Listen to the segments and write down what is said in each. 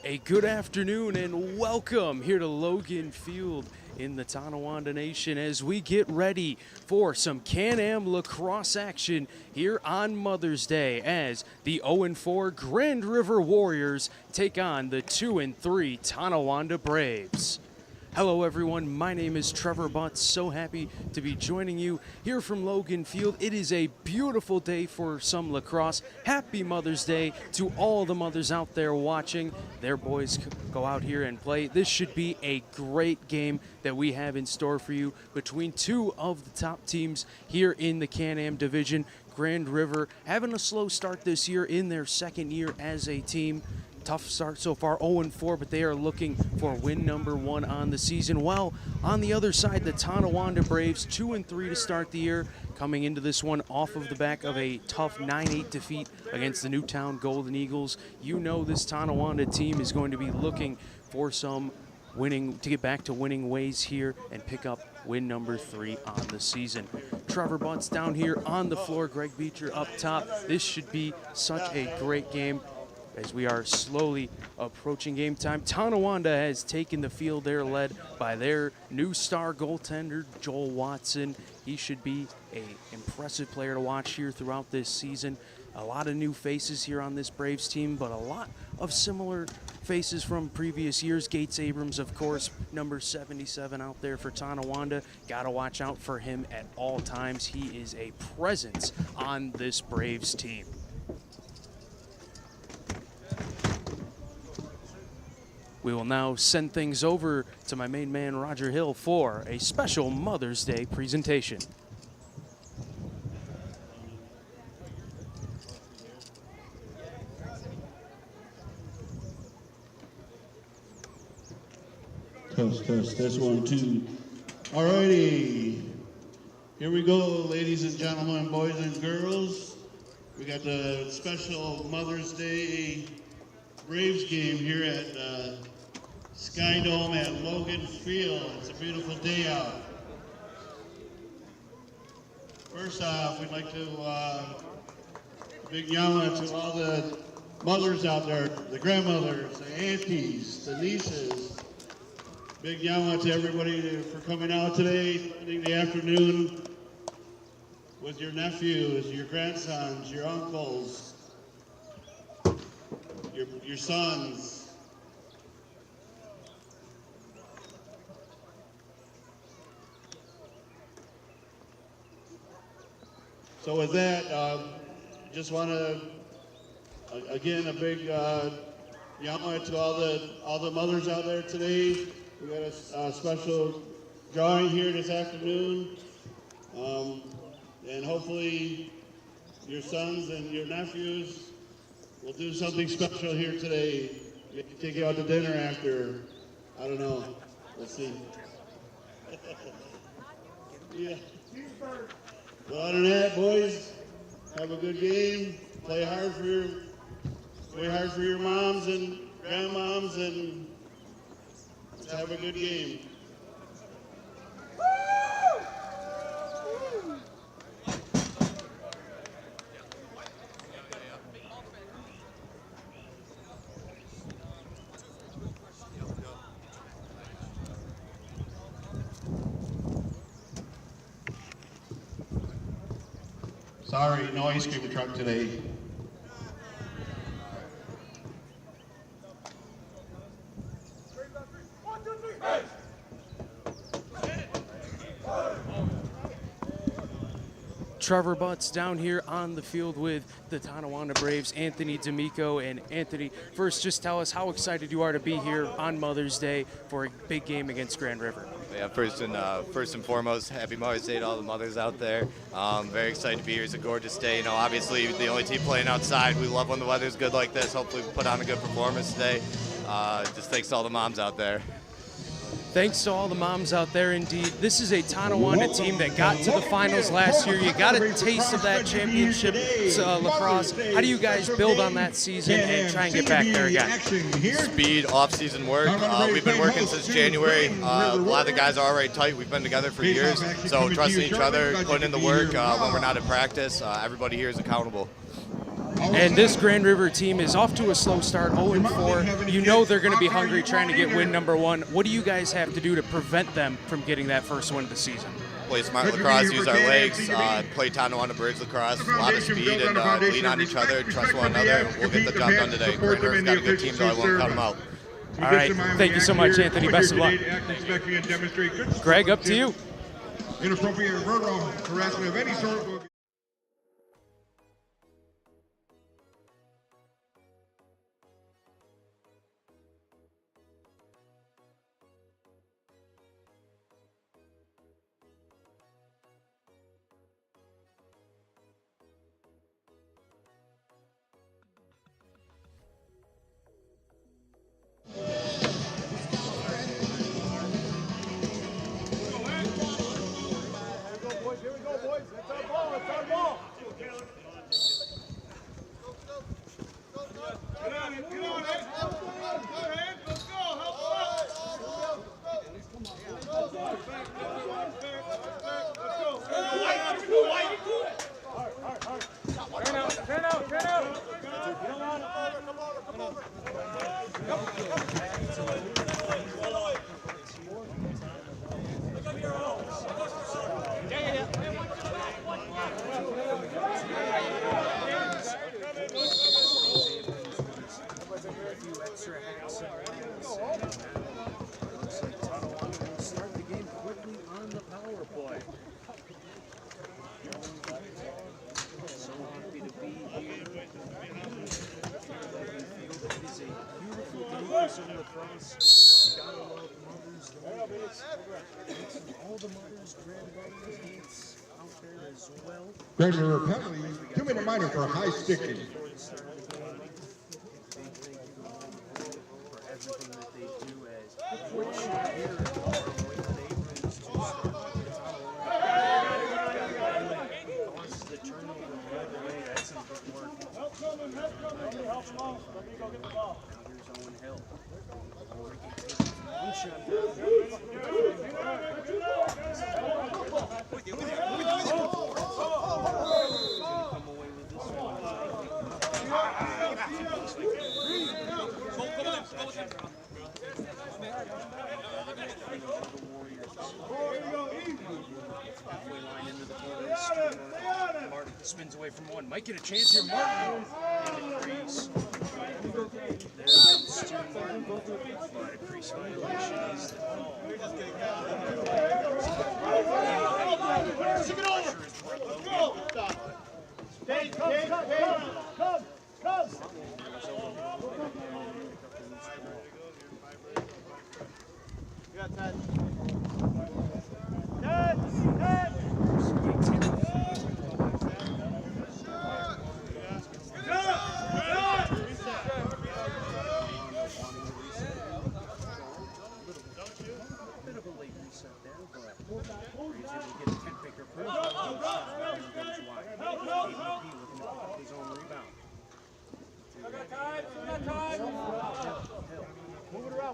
A good afternoon and welcome here to Logan Field in the Tonawanda Nation as we get ready for some Can-Am Lacrosse action here on Mother's Day as the 0-4 Grand River Warriors take on the 2-3 Tonawanda Braves. Hello everyone, my name is Trevor Butts. So happy to be joining you here from Logan Field. It is a beautiful day for some lacrosse. Happy Mother's Day to all the mothers out there watching their boys go out here and play. This should be a great game that we have in store for you between two of the top teams here in the Can-Am division. Grand River having a slow start this year in their second year as a team. Tough start so far, 0-4, but they are looking for win number 1 on the season. While on the other side, the Tonawanda Braves, 2-3 to start the year, coming into this one off of the back of a tough 9-8 defeat against the Newtown Golden Eagles. You know this Tonawanda team is going to be looking for some winning, to get back to winning ways here and pick up win number 3 on the season. Trevor Butts down here on the floor, Greg Beecher up top. This should be such a great game as we are slowly approaching game time. Tonawanda has taken the field. They're led by their new star goaltender, Joel Watson. He should be an impressive player to watch here throughout this season. A lot of new faces here on this Braves team, but a lot of similar faces from previous years. Gates Abrams, of course, number 77 out there for Tonawanda. Got to watch out for him at all times. He is a presence on this Braves team. We will now send things over to my main man, Roger Hill, for a special Mother's Day presentation. Test, test, 1, 2. All righty. Here we go, ladies and gentlemen, boys and girls. We got the special Mother's Day Braves game here at Sky Dome at Logan Field. It's a beautiful day out. First off, we'd like to big yalla to all the mothers out there, the grandmothers, the aunties, the nieces. Big yalla to everybody for coming out today, spending the afternoon with your nephews, your grandsons, your uncles, your sons. So with that, just want to, again, a big yalla to all the mothers out there today. We got a special drawing here this afternoon, and hopefully your sons and your nephews will do something special here today. Maybe take you out to dinner after. I don't know. Let's see. Yeah. Well, other than that, boys, have a good game. Play hard for your moms and grandmoms, and let's have a good game. Sorry, no ice cream truck today. Trevor Butts down here on the field with the Tonawanda Braves, Anthony D'Amico. And Anthony, first just tell us how excited you are to be here on Mother's Day for a big game against Grand River. Yeah, first and foremost, happy Mother's Day to all the mothers out there. Very excited to be here. It's a gorgeous day. You know, obviously the only team playing outside. We love when the weather's good like this. Hopefully we put on a good performance today. Just thanks to all the moms out there. Thanks to all the moms out there, indeed. This is a Tonawanda team that got to the finals last year. You got a taste of that championship lacrosse. How do you guys build on that season and try and get back there again? Speed, off-season work. We've been working since January. A lot of the guys are already tight. We've been together for years. So trusting each other, putting in the work when we're not at practice. Everybody here is accountable. And this Grand River team is off to a slow start, 0-4. You know they're going to be hungry trying to get win number 1. What do you guys have to do to prevent them from getting that first win of the season? Play smart lacrosse, use our legs, play Tonawanda bridge lacrosse, a lot of speed, and lean on each other, trust one another. We'll get the job done today. Grand River's got a good team, so I won't cut them out. All right, thank you so much, Anthony. Best of luck. Greg, up to you. Inappropriate verbal harassment of any sort will be Start the game quickly on the power play. So happy to be here. It is a beautiful day for some lacrosse. Gotta love Mother's Day. All the mothers, grandmothers, aunts out there as well. Grand River penalty, 2-minute minor for high sticking. For everything that they do as which here the turnover right away. That's some good work. Here's Owen Hill. One shot come away with this one. Martin spins away from one. Might get a chance here. Martin in the crease. There Stu Martin. But a crease violation is the call.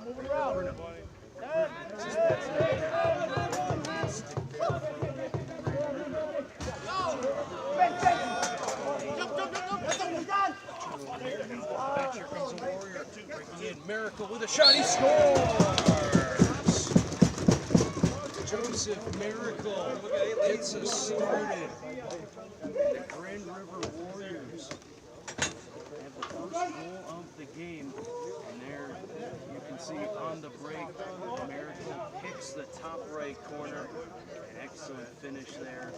Move it around. Here comes a Warrior. Breaking in. Miracle with a shot. He scores. Joseph Miracle gets us started. The Grand River Warriors have the first goal of the game. And there you can see on the break, Miracle hits the top right corner. An excellent finish there.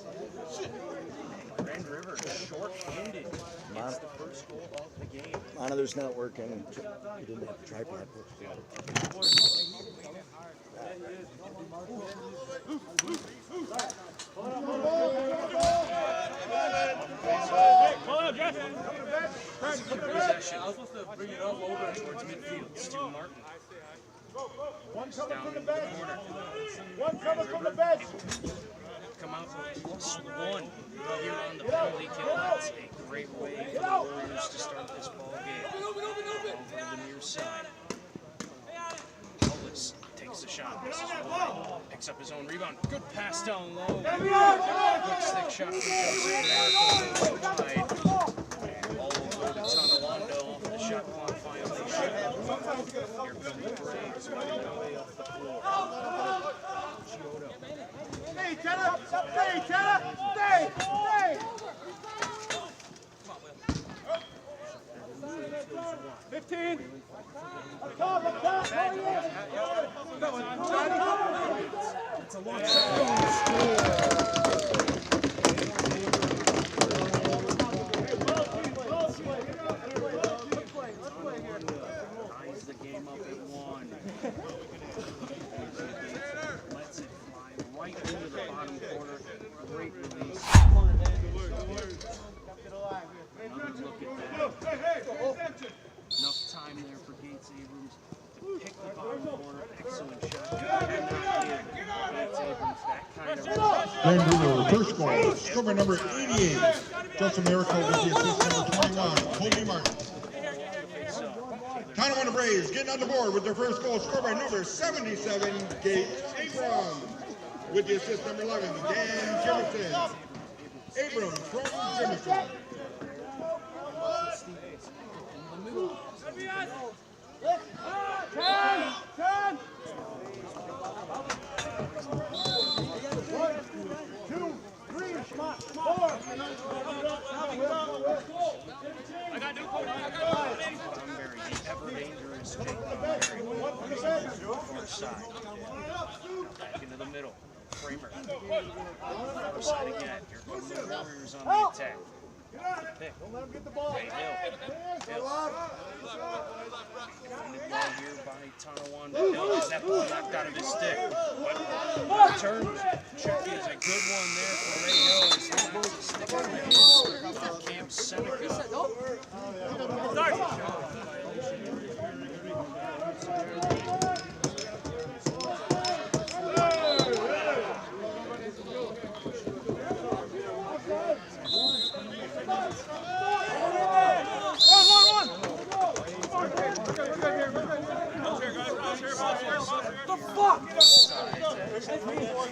And Grand River short-handed gets the first goal of the game. Monitor's not working. He didn't have the tripod. Possession. Towards midfield. Stu Martin. One coming from the Down bench. in the corner. One coming from the bench. Come out with +1 here on the penalty kill. That's a great way for the Warriors to start this ball game. Over to the near side. Ellis takes the shot. This is wide. Picks up his own rebound. Good pass down low. Quick stick shot from Joseph Miracle. Wide. And all over Here come the Braves, working their way up the floor. Stay, Tanner! Stay, Tanner! Stay! Stay! 15! Up top, up top! It's a long shot. Ties the game up at 1. Lets it fly right into the bottom corner. Great release. Another look at that. Enough time there for Gates Abrams to pick the bottom corner. Excellent shot. Cannot give Gates Abrams that kind of Grand River, first goal, scorer number 88, Joseph Miracle with the assist number 21, Colby Martin. Tonawanda Braves getting on the board with their first goal, scored by number 77, Gates Abrams. With the assist number 11, Dan Jimmerson. Abrams from Jimmerson. Ten! 1, 2, 3, 4. I got new code. ever dangerous Jake Bomberry. Far side. Back into the middle. Kramer. Far side again. Here come the Warriors on the attack. Pick. Don't let him get the ball. Hey, Hill. Defended well here by Tonawanda. Hill gets that ball knocked out of his stick. Return check is a good one there for Ray Hill. As he knocks his stick out of his for Cam Seneca.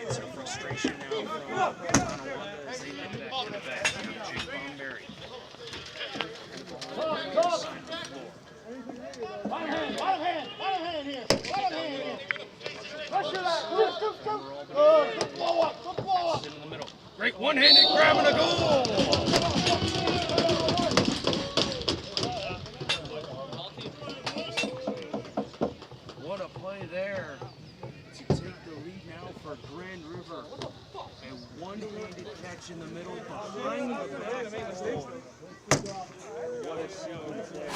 Some frustration now from Tonawanda as they get back to the back. Jake Bomberry. Side of the floor. Bottom hand here. Pressure that. Good blow up. In the middle. Great one-handed grab and a goal. What a play there to take the lead now for Grand River. A one-handed catch in the middle behind the back goal. What a sequence there.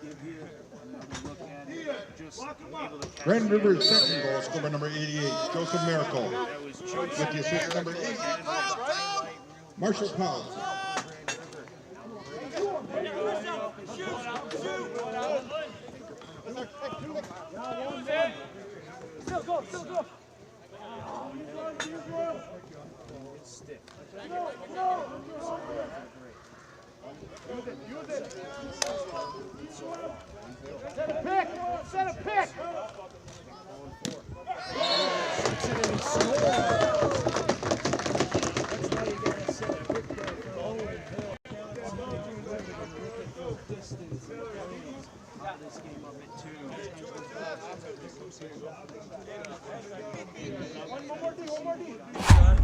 Give you another look at it. Just able to catch Grand the River's end second there. goal, scorer number 88, Joseph Miracle. That was With the assist number 8, Marshall Powell. Still go. Stick. Use it. Set a pick. This game up at 2. One more D.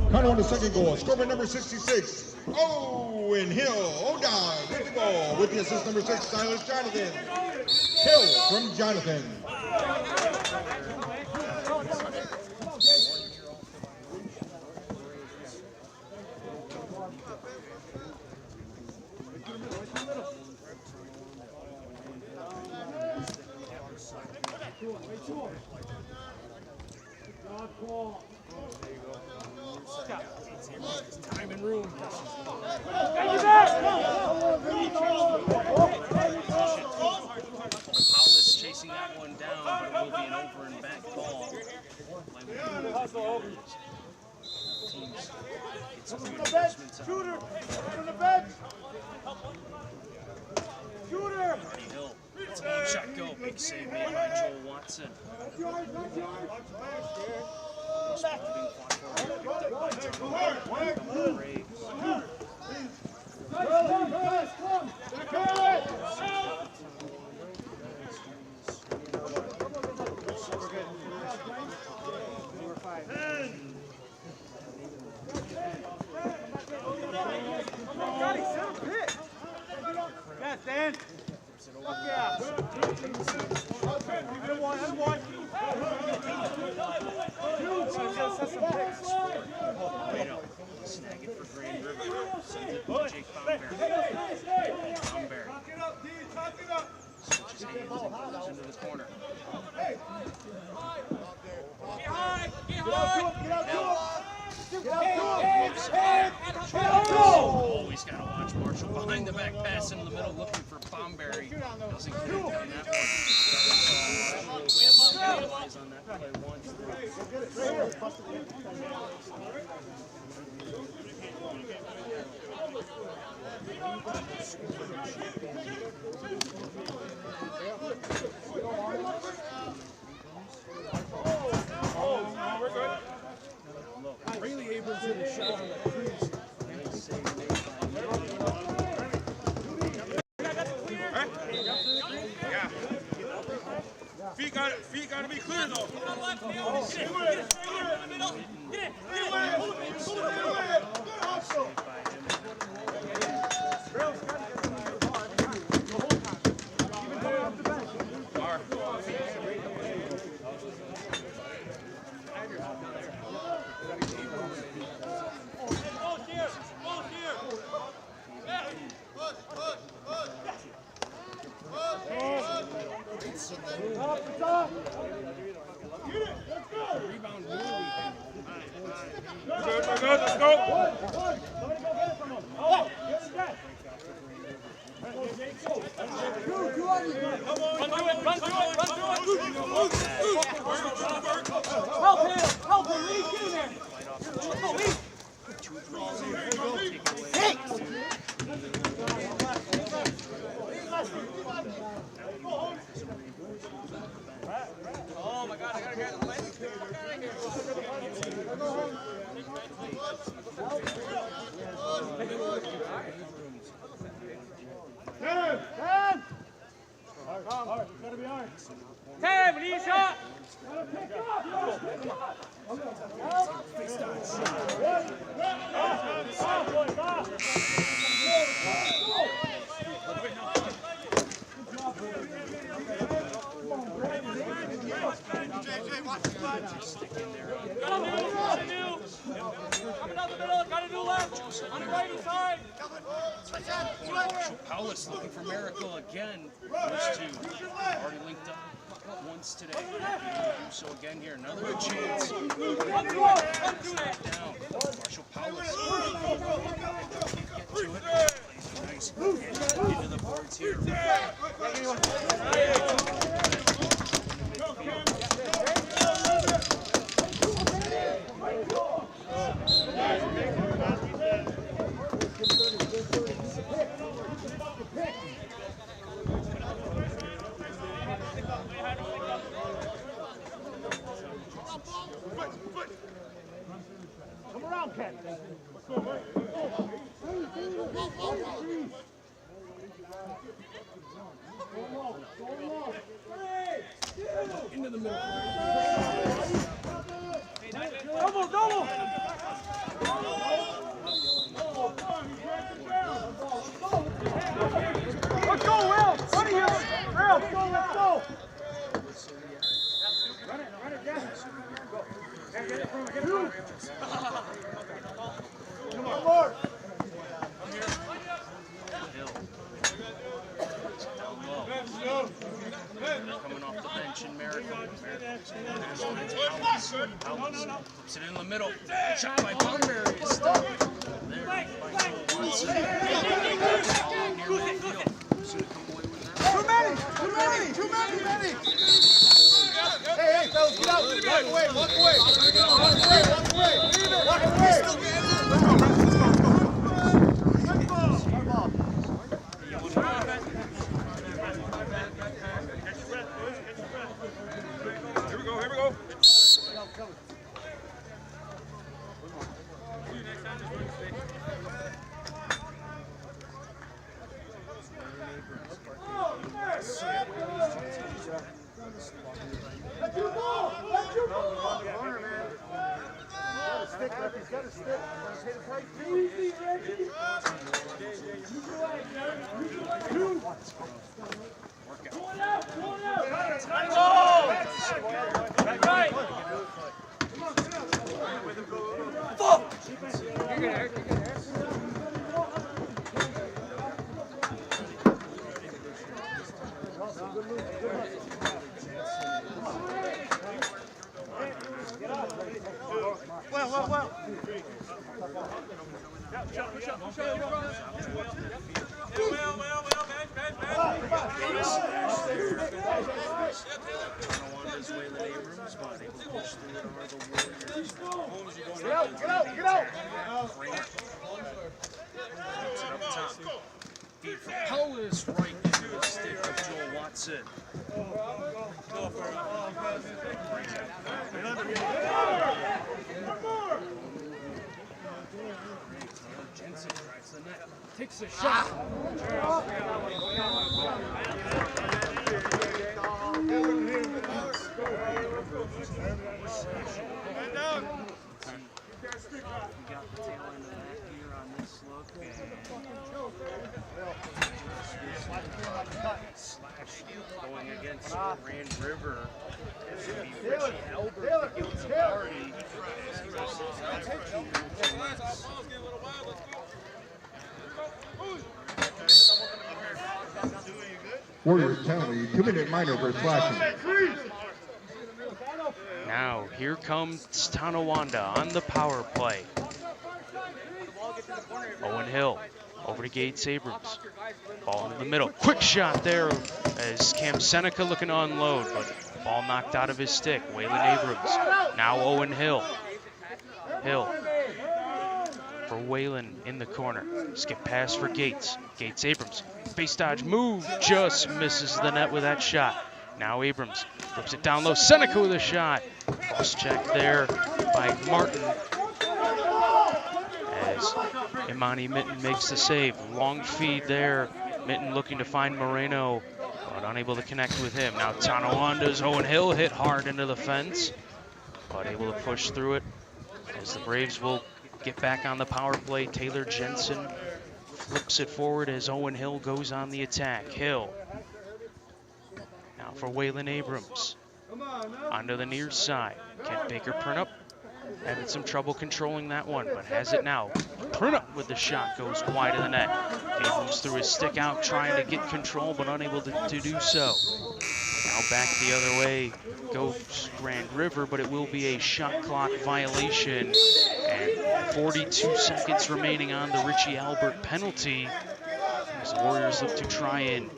Tonawanda second goal, scorer number 66, Owen Hill. Odon with the goal with the assist number 6, Silas Jonathan. Hill from Jonathan. Time and room. Paulus chasing that one down, but it will be an over and back ball. Teams get some reinforcements out. Shooter. On the bench. Shooter. Marty Hill. It's a long shot go. Big save made by Joel Watson. Always got to watch Marshall behind the back pass in the middle looking for Bomberry. Doesn't get it down that one. Plays on that play once. Really able to the shot on the crease. Feet gotta be clear though. Let's go. Help him, lead, get in there. Oh my God, I gotta get the play. Ten, we need a shot. Gotta do left on the right side. Paulus looking for Miracle again. Those two already linked up once today. So again here, another chance. Down. Marshall Paulus. Get to it. Plays nice. Into the boards here. Come around, Ken. Into the middle. Double, double. Let's go, Will. Run it, Will. Let's go, let's go. Run it, yeah. Get it from, Come on, Lord. Coming off the bench in Miracle. Flips it in the middle. Shot by Bomberry is stopped. There by once. Near midfield. Too many. Hey, fellas, get out. Walk away. Walk away. Here we go. He's got a stick. Easy, Reggie. Going out. That's right. Come on, sit down. Fuck! You're gonna hurt. Get up. Tonawanda's Waylon Abrams, but able to push through it are the Warriors. Get out! Gets it up top. Feed from Pellis right into the stick of Joel Watson. Jensen drives the net, takes a shot. We got the tail end of that here on this look, and slash going against Grand River. It's going to be Richie Albert that gets a party as he rushes out for 2 minutes. Warriors penalty, 2-minute minor for slashing. Now, here comes Tonawanda on the power play. Owen Hill over to Gates Abrams. Ball in the middle. Quick shot there as Cam Seneca looking to unload, but ball knocked out of his stick. Waylon Abrams. Now Owen Hill. Hill for Waylon in the corner. Skip pass for Gates. Gates Abrams. Face dodge move. Just misses the net with that shot. Now Abrams flips it down low. Seneca with a shot. Cross check there by Martin as Imani Mitten makes the save. Long feed there. Mitten looking to find Moreno, but unable to connect with him. Now Tonawanda's Owen Hill hit hard into the fence, but able to push through it as the Braves will get back on the power play. Taylor Jensen flips it forward as Owen Hill goes on the attack. Hill now for Waylon Abrams. Onto the near side. Kent Baker Printup having some trouble controlling that one, but has it now. Printup with the shot goes wide of the net. Abrams threw his stick out trying to get control, but unable to do so. Now back the other way goes Grand River, but it will be a shot clock violation. And 42 seconds remaining on the Richie Albert penalty as the Warriors look to try and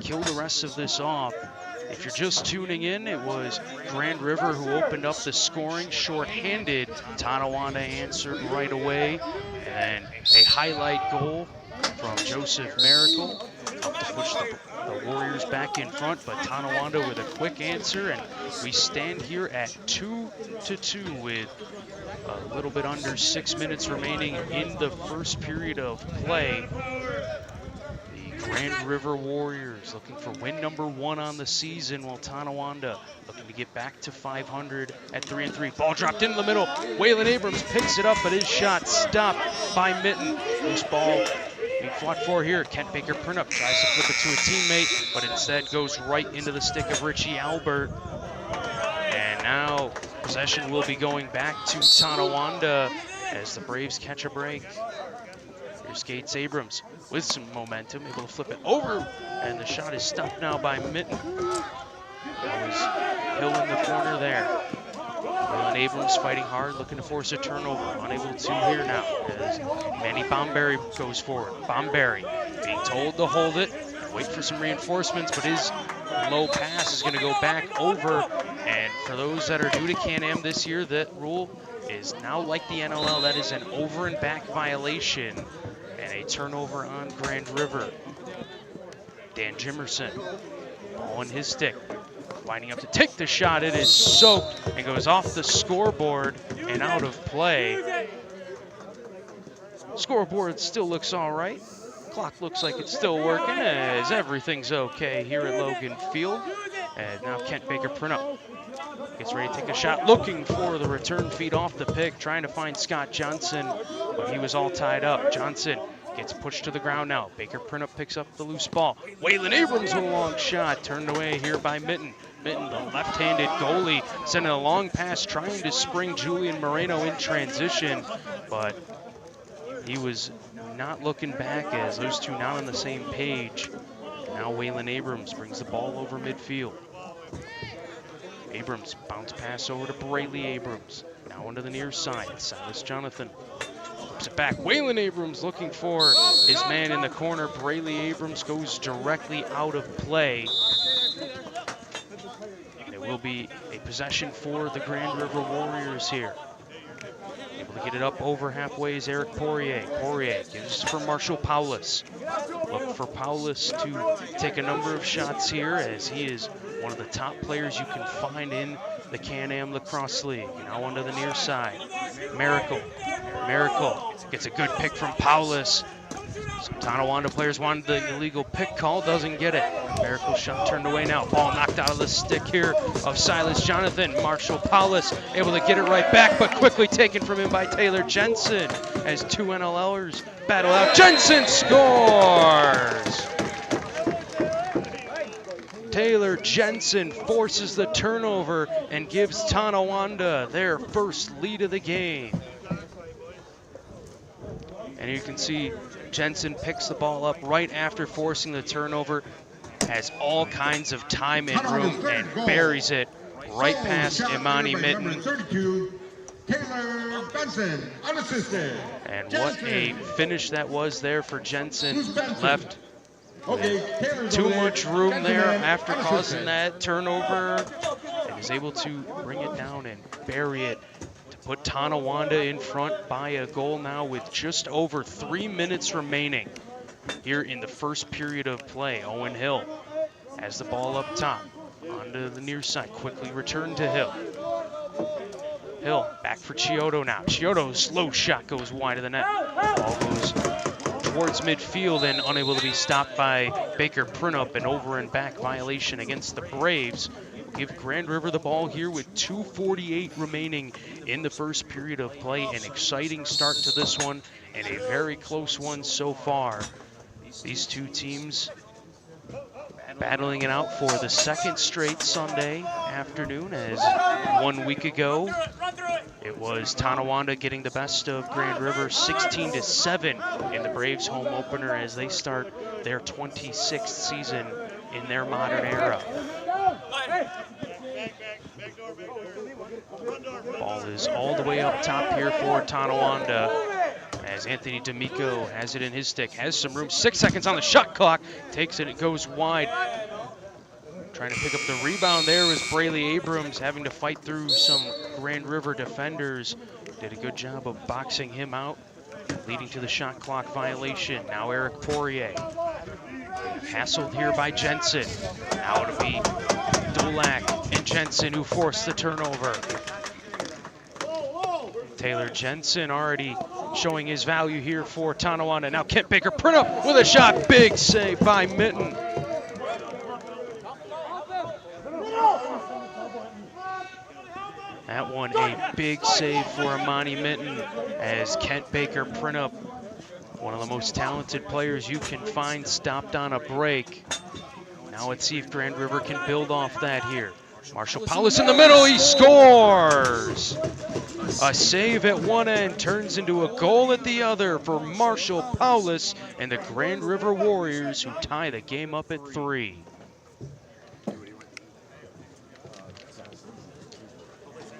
kill the rest of this off. If you're just tuning in, it was Grand River who opened up the scoring shorthanded. Tonawanda answered right away. And a highlight goal from Joseph Miracle helped to push the Warriors back in front, but Tonawanda with a quick answer, and we stand here at 2-2 with a little bit under 6 minutes remaining in the first period of play. Grand River Warriors looking for win number 1 on the season, while Tonawanda looking to get back to 500 at 3-3. Ball dropped into the middle. Waylon Abrams picks it up, but his shot stopped by Mitten. Loose ball being fought for here. Kent Baker Printup tries to flip it to a teammate, but instead goes right into the stick of Richie Albert. And now possession will be going back to Tonawanda as the Braves catch a break. Here's Gates Abrams with some momentum, able to flip it over, and the shot is stopped now by Mitten. That was Hill in the corner there. Waylon Abrams fighting hard, looking to force a turnover. Unable to here now as Manny Bomberry goes forward. Bomberry being told to hold it, wait for some reinforcements, but his low pass is going to go back over. And for those that are new to Can-Am this year, that rule is now like the NLL. That is an over and back violation. And a turnover on Grand River. Dan Jimerson, ball on his stick, lining up to take the shot. It is soaked and goes off the scoreboard and out of play. Scoreboard still looks all right. Clock looks like it's still working as everything's okay here at Logan Field. And now Kent Baker Printup gets ready to take a shot, looking for the return feed off the pick, trying to find Scott Johnson, but he was all tied up. Johnson gets pushed to the ground now. Baker Printup picks up the loose ball. Waylon Abrams with a long shot, turned away here by Mitten. Mitten, the left-handed goalie, sending a long pass, trying to spring Julian Moreno in transition, but he was not looking back as those two not on the same page. Now Waylon Abrams brings the ball over midfield. Abrams, bounce pass over to Braley Abrams. Now onto the near side. Silas Jonathan Drops it back. Waylon Abrams looking for his man in the corner. Brayley Abrams goes directly out of play. And it will be a possession for the Grand River Warriors here. Able to get it up over halfway is Eric Poirier. Poirier gives for Marshall Paulus. Look for Paulus to take a number of shots here, as he is one of the top players you can find in the Can-Am Lacrosse League. Now onto the near side. Miracle gets a good pick from Paulus. Some Tonawanda players wanted the illegal pick call, doesn't get it. Miracle shot turned away now. Ball knocked out of the stick here of Silas Jonathan. Marshall Paulus able to get it right back, but quickly taken from him by Taylor Jensen as two NLLers battle out. Jensen scores! Taylor Jensen forces the turnover and gives Tonawanda their first lead of the game. And you can see Jensen picks the ball up right after forcing the turnover, has all kinds of time and room, and buries it right past Imani Mitten. Taylor Benson, unassisted. And what a finish that was there for Jensen. Left too much room there after causing that turnover, and is able to bring it down and bury it to put Tonawanda in front by a goal now with just over 3 minutes remaining here in the first period of play. Owen Hill has the ball up top onto the near side, quickly returned to Hill. Hill back for Chiodo now. Chiodo's slow shot goes wide of the net. Ball goes towards midfield and unable to be stopped by Baker Printup. An over and back violation against the Braves. Give Grand River the ball here with 2:48 remaining in the first period of play. An exciting start to this one and a very close one so far. These two teams battling it out for the second straight Sunday afternoon, as 1 week ago it was Tonawanda getting the best of Grand River 16-7 in the Braves home opener as they start their 26th season in their modern era. Ball is all the way up top here for Tonawanda as Anthony D'Amico has it in his stick, has some room, 6 seconds on the shot clock, takes it, it goes wide. Trying to pick up the rebound there was Brayley Abrams, having to fight through some Grand River defenders. Did a good job of boxing him out, leading to the shot clock violation. Now Eric Poirier. Hassled here by Jensen. Now it'll be Dulac and Jensen who forced the turnover. Taylor Jensen already showing his value here for Tonawanda. Now Kent Baker Printup with a shot. Big save by Mitten. That one a big save for Imani Mitten as Kent Baker Printup, one of the most talented players you can find, stopped on a break. Now let's see if Grand River can build off that here. Marshall Paulus in the middle, he scores! A save at one end turns into a goal at the other for Marshall Paulus and the Grand River Warriors, who tie the game up at 3.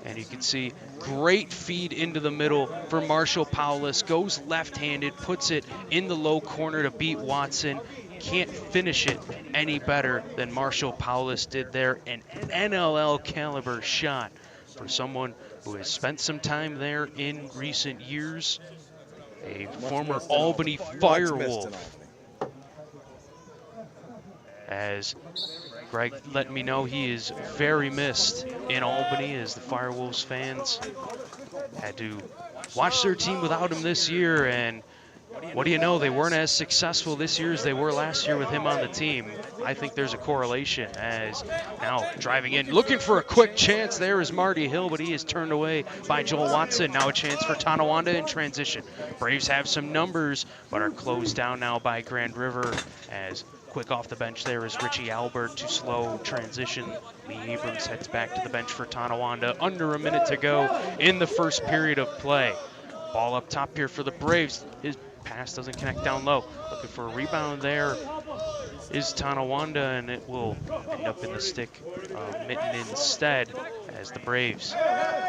And you can see great feed into the middle for Marshall Paulus. Goes left-handed, puts it in the low corner to beat Watson. Can't finish it any better than Marshall Paulus did there. An NLL caliber shot for someone who has spent some time there in recent years. A former Albany Firewolf. As Greg let me know he is very missed in Albany, as the Firewolves fans had to watch their team without him this year, and what do you know, they weren't as successful this year as they were last year with him on the team. I think there's a correlation, as now driving in, looking for a quick chance. There is Marty Hill, but he is turned away by Joel Watson. Now a chance for Tonawanda in transition. Braves have some numbers, but are closed down now by Grand River, as quick off the bench there is Richie Albert to slow transition. Lee Abrams heads back to the bench for Tonawanda. Under a minute to go in the first period of play. Ball up top here for the Braves. His pass doesn't connect down low. Looking for a rebound there is Tonawanda, and it will end up in the stick of Mitten instead, as the Braves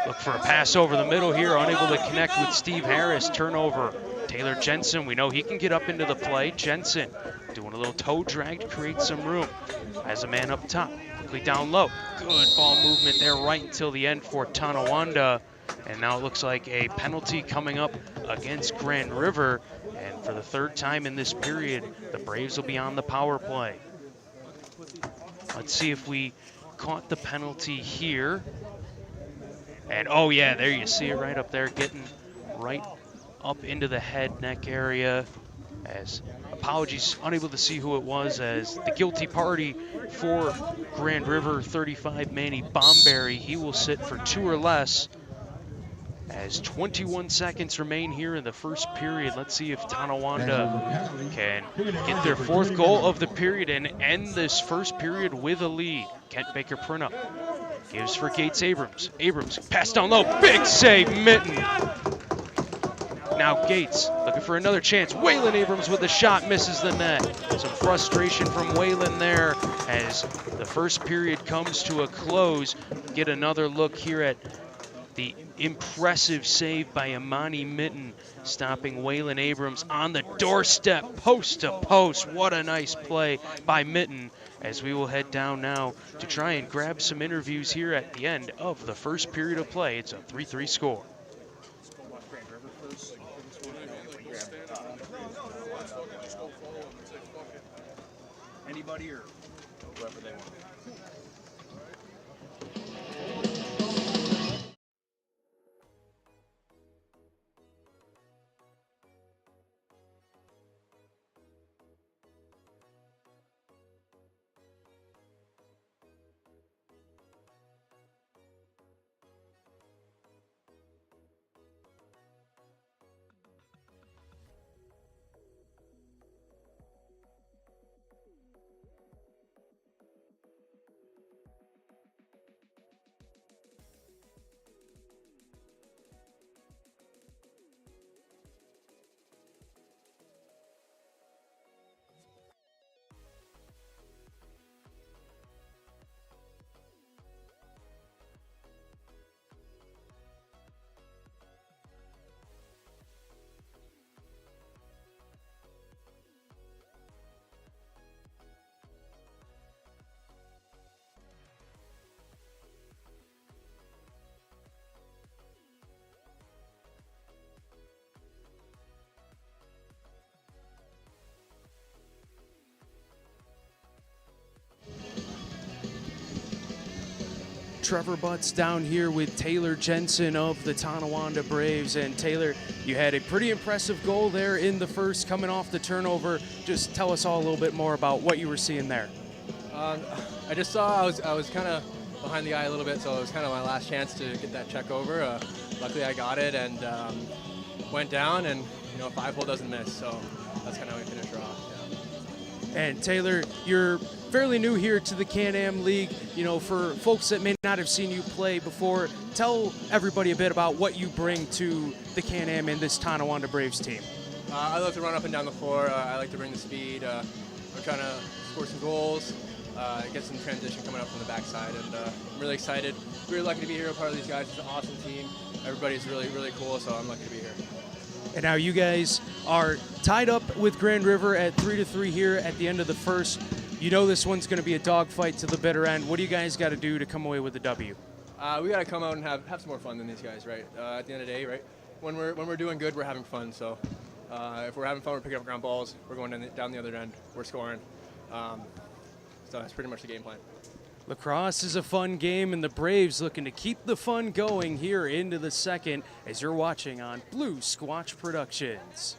Look for a pass over the middle here, unable to connect with Steve Harris. Turnover. Taylor Jensen, we know he can get up into the play. Jensen doing a little toe drag to create some room. As a man up top, quickly down low. Good ball movement there right until the end for Tonawanda. And now it looks like a penalty coming up against Grand River. And for the third time in this period, the Braves will be on the power play. Let's see if we caught the penalty here. And oh yeah, there you see it right up there, getting right up into the head neck area. As apologies, unable to see who it was, as the guilty party for Grand River 35, Manny Bomberry, he will sit for 2 or less. As 21 seconds remain here in the first period, let's see if Tonawanda can get their 4th goal of the period and end this first period with a lead. Kent Baker Printup gives for Gates Abrams. Abrams, pass down low, big save, Mitten. Now Gates looking for another chance. Waylon Abrams with the shot, misses the net. Some frustration from Waylon there as the first period comes to a close. Get another look here at the impressive save by Imani Mitten, stopping Waylon Abrams on the doorstep, post to post. What a nice play by Mitten, as we will head down now to try and grab some interviews here at the end of the first period of play. It's a 3-3 score. Anybody or whoever they want. Trevor Butts down here with Taylor Jensen of the Tonawanda Braves. And Taylor, you had a pretty impressive goal there in the first, coming off the turnover. Just tell us all a little bit more about what you were seeing there. I just saw I was kind of behind the eye a little bit, so it was kind of my last chance to get that check over. Luckily, I got it and went down, and 5-hole doesn't miss, so that's kind of how we finished her off. Yeah. And Taylor, you're fairly new here to the Can-Am League. For folks that may not have seen you play before, tell everybody a bit about what you bring to the Can-Am and this Tonawanda Braves team. I like to run up and down the floor. I like to bring the speed. I'm trying to score some goals, get some transition coming up from the backside, and I'm really excited. Really lucky to be here, a part of these guys. It's an awesome team. Everybody's really, really cool, so I'm lucky to be here. And now you guys are tied up with Grand River at 3-3 here at the end of the first. This one's going to be a dogfight to the bitter end. What do you guys got to do to come away with the W? We got to come out and have some more fun than these guys, right? At the end of the day, right? When we're doing good, we're having fun. So if we're having fun, we're picking up ground balls. We're going down the other end. We're scoring. So that's pretty much the game plan. Lacrosse is a fun game, and the Braves looking to keep the fun going here into the second as you're watching on Blue Squatch Productions.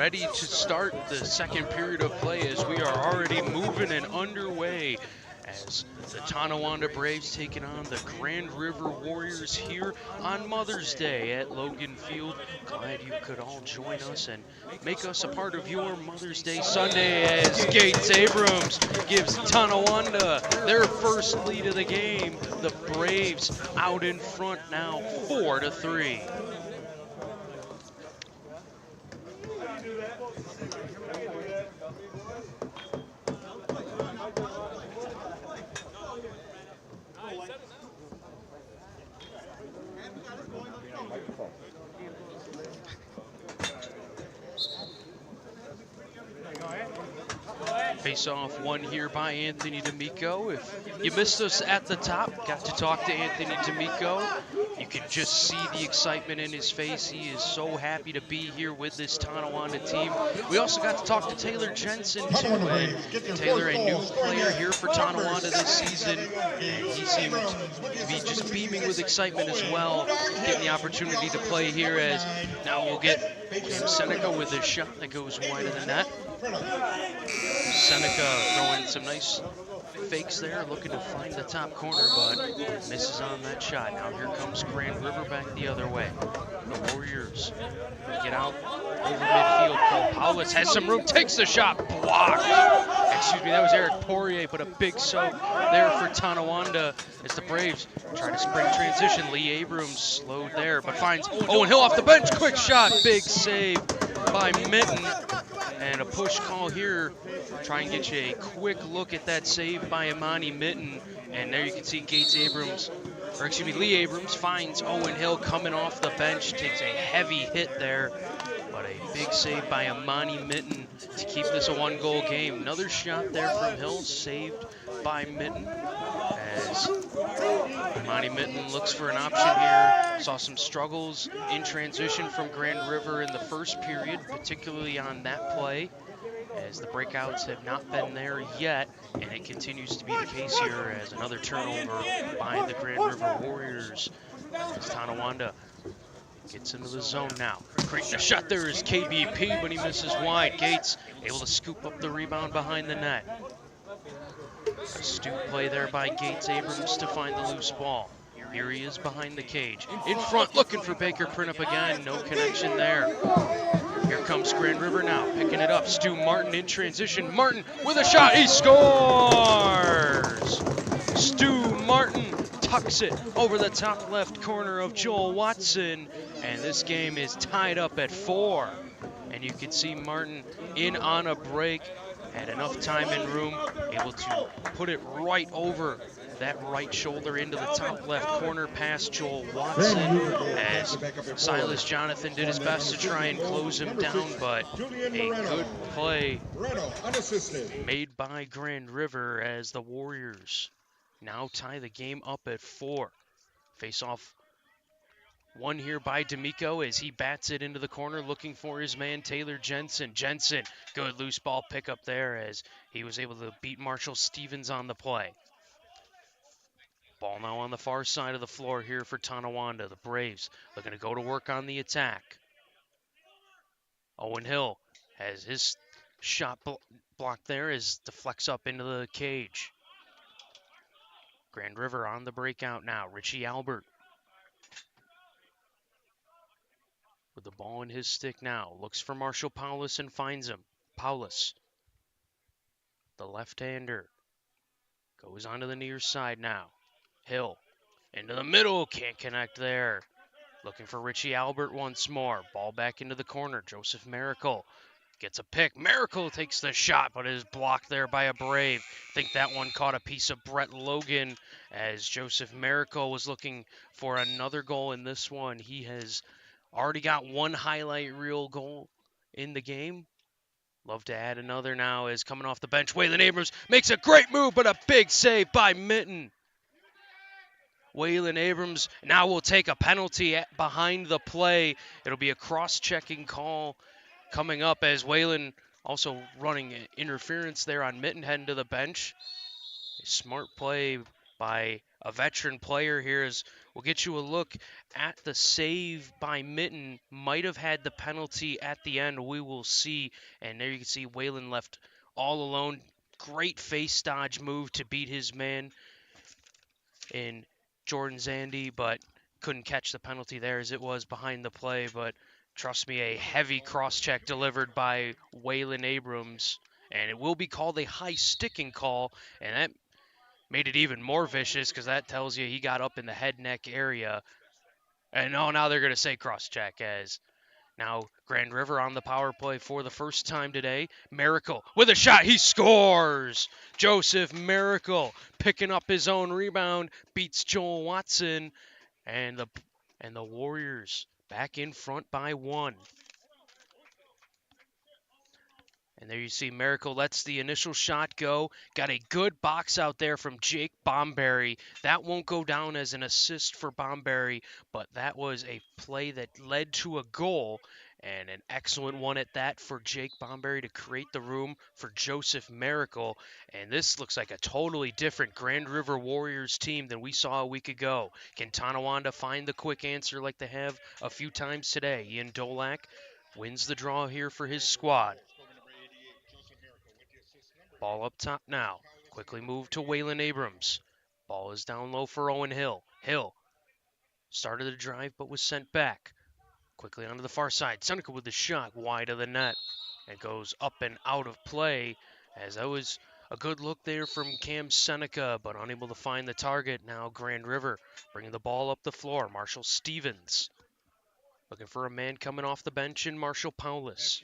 ready to start the second period of play as we are already moving and underway as the Tonawanda Braves taking on the Grand River Warriors here on Mother's Day at Logan Field. Glad you could all join us and make us a part of your Mother's Day Sunday as Gates Abrams gives Tonawanda their first lead of the game. The Braves out in front now 4-3. Face-off one here by Anthony D'Amico. If you missed us at the top, got to talk to Anthony D'Amico. You can just see the excitement in his face. He is so happy to be here with this Tonawanda team. We also got to talk to Taylor Jensen, too. And Taylor, a new player here for Tonawanda this season. And he seemed to be just beaming with excitement as well, getting the opportunity to play here as now we'll get Seneca with a shot that goes wide of the net. Seneca throwing some nice fakes there, looking to find the top corner, but misses on that shot. Now here comes Grand River back the other way. The Warriors get out over midfield. Cole Paulus has some room, takes the shot, blocked. Excuse me, that was Eric Poirier, but a big soak there for Tonawanda as the Braves try to spring transition. Lee Abrams slowed there, but finds Owen Hill off the bench. Quick shot, big save by Mitten. And a push call here. Try and get you a quick look at that save by Imani Mitten. And there you can see Lee Abrams finds Owen Hill coming off the bench, takes a heavy hit there. But a big save by Imani Mitten to keep this a one-goal game. Another shot there from Hill, saved by Mitten. As Imani Mitten looks for an option here. Saw some struggles in transition from Grand River in the first period, particularly on that play, as the breakouts have not been there yet, and it continues to be the case here as another turnover by the Grand River Warriors. As Tonawanda gets into the zone now. Creating a shot there is KBP, but he misses wide. Gates able to scoop up the rebound behind the net. Astute play there by Gates Abrams to find the loose ball. Here he is behind the cage. In front, looking for Baker Printup again. No connection there. Here comes Grand River now, picking it up. Stu Martin in transition. Martin with a shot. He scores! Stu Martin tucks it over the top left corner of Joel Watson. And this game is tied up at 4. And you can see Martin in on a break. Had enough time and room, able to put it right over that right shoulder into the top left corner past Joel Watson, as Silas Jonathan did his best to try and close him down, but a good play made by Grand River as the Warriors now tie the game up at 4. Face off one here by D'Amico as he bats it into the corner looking for his man Taylor Jensen. Jensen, good loose ball pickup there as he was able to beat Marshall Stevens on the play. Ball now on the far side of the floor here for Tonawanda. The Braves looking to go to work on the attack. Owen Hill has his shot blocked there as deflects up into the cage. Grand River on the breakout now. Richie Albert with the ball in his stick now. Looks for Marshall Paulus and finds him. Paulus, the left-hander, goes onto the near side now. Hill into the middle. Can't connect there. Looking for Richie Albert once more. Ball back into the corner. Joseph Miracle gets a pick. Miracle takes the shot, but is blocked there by a Brave. I think that one caught a piece of Brett Logan as Joseph Miracle was looking for another goal in this one. He has already got one highlight reel goal in the game. Love to add another now as coming off the bench. Waylon Abrams makes a great move, but a big save by Mitten. Waylon Abrams now will take a penalty behind the play. It'll be a cross-checking call coming up as Waylon also running interference there on Mitten heading to the bench. A smart play by a veteran player here. As we'll get you a look at the save by Mitten. Might have had the penalty at the end. We will see. And there you can see Waylon left all alone. Great face dodge move to beat his man in Jordan Zandy, but couldn't catch the penalty there as it was behind the play. But trust me, a heavy cross check delivered by Waylon Abrams. And it will be called a high sticking call. And that made it even more vicious because that tells you he got up in the head neck area. And oh, now they're going to say cross check as now Grand River on the power play for the first time today. Miracle with a shot. He scores. Joseph Miracle picking up his own rebound, beats Joel Watson, and the Warriors back in front by 1. And there you see Miracle lets the initial shot go. Got a good box out there from Jake Bomberry. That won't go down as an assist for Bomberry, but that was a play that led to a goal, and an excellent one at that for Jake Bomberry to create the room for Joseph Miracle. And this looks like a totally different Grand River Warriors team than we saw a week ago. Can Tonawanda find the quick answer like they have a few times today? Ian Dolak wins the draw here for his squad. Ball up top now. Quickly moved to Waylon Abrams. Ball is down low for Owen Hill. Hill started the drive but was sent back. Quickly onto the far side. Seneca with the shot wide of the net. It goes up and out of play as that was a good look there from Cam Seneca, but unable to find the target. Now Grand River bringing the ball up the floor. Marshall Stevens looking for a man coming off the bench in Marshall Paulus.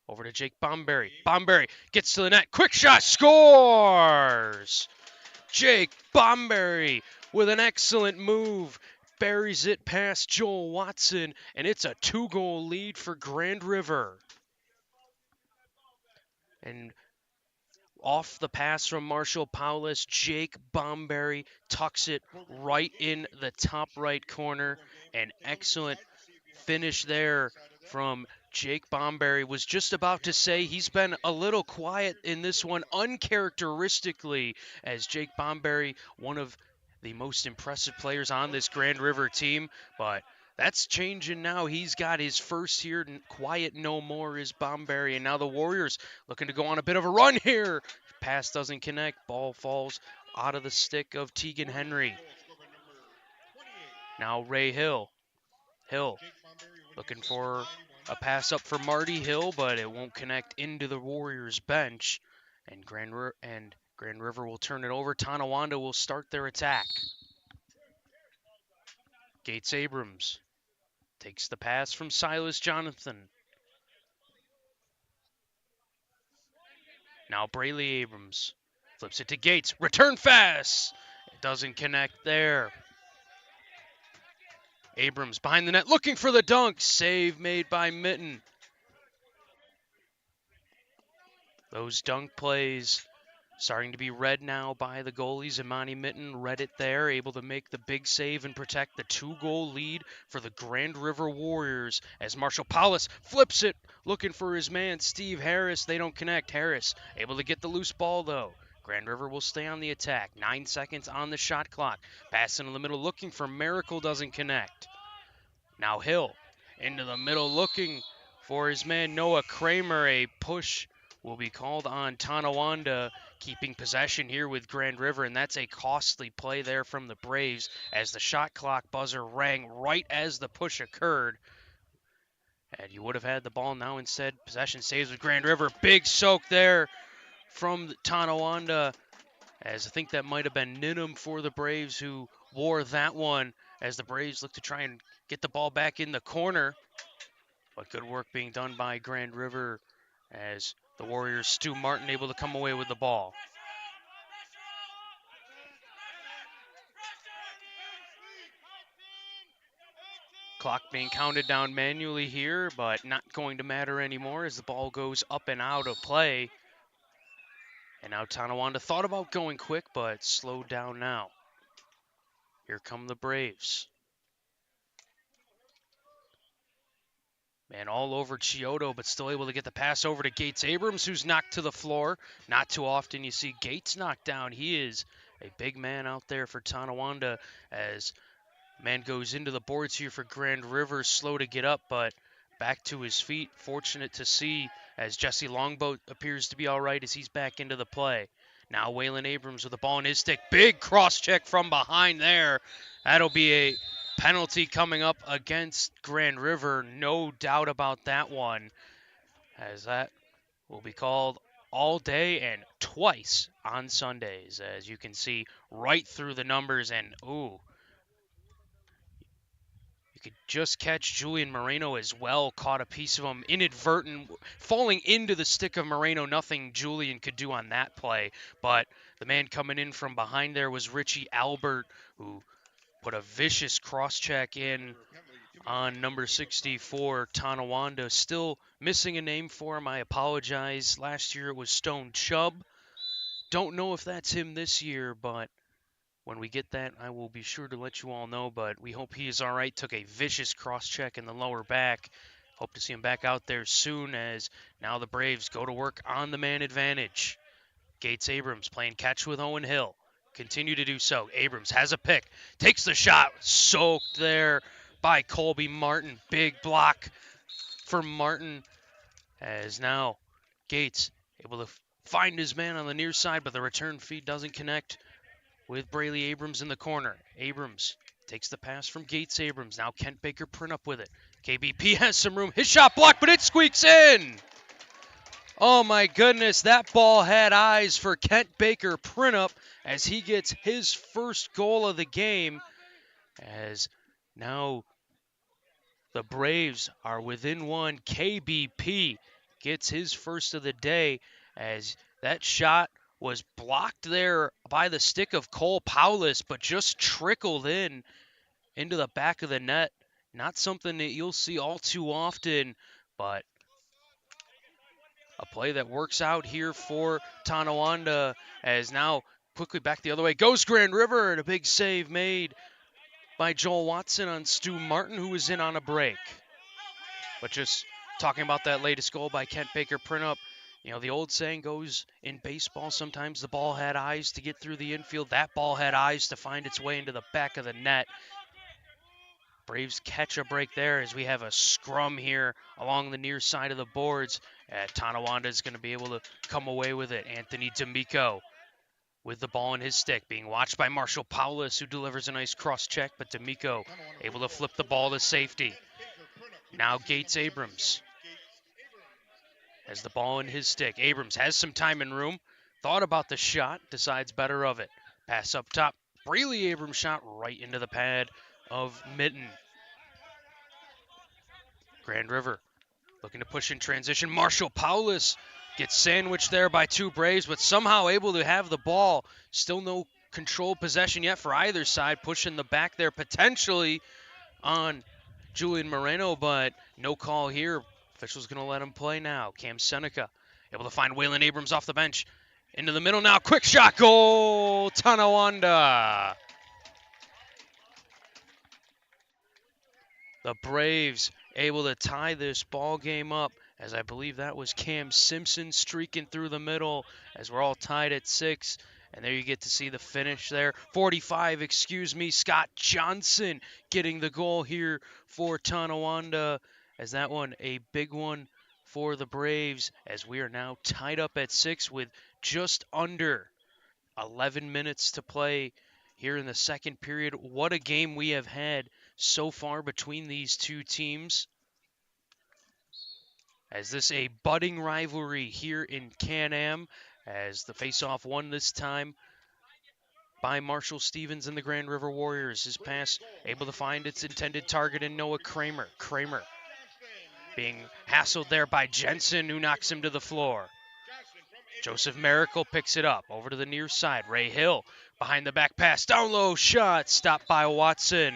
Over to Jake Bomberry. Bomberry gets to the net. Quick shot. Scores! Jake Bomberry with an excellent move. Buries it past Joel Watson, and it's a 2-goal lead for Grand River. And off the pass from Marshall Paulus, Jake Bomberry tucks it right in the top right corner. An excellent finish there from Jake Bomberry. Was just about to say he's been a little quiet in this one, uncharacteristically, as Jake Bomberry, one of the most impressive players on this Grand River team, but that's changing now. He's got his first here. Quiet no more is Bomberry, and now the Warriors looking to go on a bit of a run here. Pass doesn't connect. Ball falls out of the stick of Tegan Henry. Now Ray Hill. Looking for a pass up for Marty Hill, but it won't connect into the Warriors bench. And Grand River will turn it over. Tonawanda will start their attack. Gates Abrams takes the pass from Silas Jonathan. Now Brayley Abrams flips it to Gates. Return fast. It doesn't connect there. Abrams behind the net looking for the dunk. Save made by Mitten. Those dunk plays starting to be read now by the goalies. Imani Mitten read it there, able to make the big save and protect the 2-goal lead for the Grand River Warriors as Marshall Paulus flips it, looking for his man, Steve Harris. They don't connect. Harris able to get the loose ball, though. Grand River will stay on the attack. 9 seconds on the shot clock. Passing in the middle, looking for Miracle, doesn't connect. Now Hill into the middle, looking for his man, Noah Kramer. A push will be called on Tonawanda, keeping possession here with Grand River, and that's a costly play there from the Braves as the shot clock buzzer rang right as the push occurred. And you would have had the ball now. Instead, possession stays with Grand River. Big soak there from Tonawanda, as I think that might have been Ninham for the Braves who wore that one, as the Braves look to try and get the ball back in the corner. But good work being done by Grand River as the Warriors' Stu Martin able to come away with the ball. Clock being counted down manually here, but not going to matter anymore as the ball goes up and out of play. And now Tonawanda thought about going quick, but slowed down now. Here come the Braves. Man, all over Chiodo, but still able to get the pass over to Gates Abrams, who's knocked to the floor. Not too often you see Gates knocked down. He is a big man out there for Tonawanda as man goes into the boards here for Grand River, slow to get up, but back to his feet. Fortunate to see as Jesse Longboat appears to be all right as he's back into the play. Now Waylon Abrams with the ball in his stick. Big cross check from behind there. That'll be a penalty coming up against Grand River. No doubt about that one, as that will be called all day and twice on Sundays. As you can see right through the numbers, and ooh, you could just catch Julian Moreno as well, caught a piece of him inadvertent, falling into the stick of Moreno. Nothing Julian could do on that play, but the man coming in from behind there was Richie Albert, who put a vicious cross-check in on number 64, Tonawanda. Still missing a name for him. I apologize. Last year it was Stone Chubb. Don't know if that's him this year, but when we get that, I will be sure to let you all know. But we hope he is all right. Took a vicious cross-check in the lower back. Hope to see him back out there soon, as now the Braves go to work on the man advantage. Gates Abrams playing catch with Owen Hill. Continue to do so. Abrams has a pick. Takes the shot. Soaked there by Colby Martin. Big block for Martin, as now Gates able to find his man on the near side, but the return feed doesn't connect with Brayley Abrams in the corner. Abrams takes the pass from Gates Abrams. Now Kent Baker print up with it. KBP has some room. His shot blocked, but it squeaks in. Oh my goodness, that ball had eyes for Kent Baker Printup as he gets his first goal of the game, as now the Braves are within one. KBP gets his first of the day, as that shot was blocked there by the stick of Cole Paulus, but just trickled in into the back of the net. Not something that you'll see all too often, but a play that works out here for Tonawanda, as now quickly back the other way goes Grand River, and a big save made by Joel Watson on Stu Martin, who was in on a break. But just talking about that latest goal by Kent Baker Printup, you know, the old saying goes in baseball, sometimes the ball had eyes to get through the infield. That ball had eyes to find its way into the back of the net. Braves catch a break there as we have a scrum here along the near side of the boards. Tonawanda is going to be able to come away with it. Anthony D'Amico with the ball in his stick, being watched by Marshall Paulus, who delivers a nice cross check, but D'Amico able to flip the ball to safety. Now Gates Abrams has the ball in his stick. Abrams has some time and room, thought about the shot, decides better of it. Pass up top. Brayley Abrams shot right into the pad of Mitten. Grand River looking to push in transition. Marshall Paulus gets sandwiched there by two Braves, but somehow able to have the ball. Still no controlled possession yet for either side. Pushing the back there potentially on Julian Moreno, but no call here. Official's going to let him play now. Cam Seneca able to find Waylon Abrams off the bench. Into the middle now. Quick shot. Goal. Tonawanda. The Braves able to tie this ball game up, as I believe that was Cam Simpson streaking through the middle, as we're all tied at 6. And there you get to see the finish there. 45, Scott Johnson getting the goal here for Tonawanda, as that one a big one for the Braves, as we are now tied up at 6 with just under 11 minutes to play here in the second period. What a game we have had so far between these two teams, as this a budding rivalry here in Can-Am, as the face-off won this time by Marshall Stevens and the Grand River Warriors. His pass able to find its intended target in Noah Kramer. Kramer being hassled there by Jensen, who knocks him to the floor. Joseph Miracle picks it up over to the near side. Ray Hill behind the back pass, down low shot, stopped by Watson.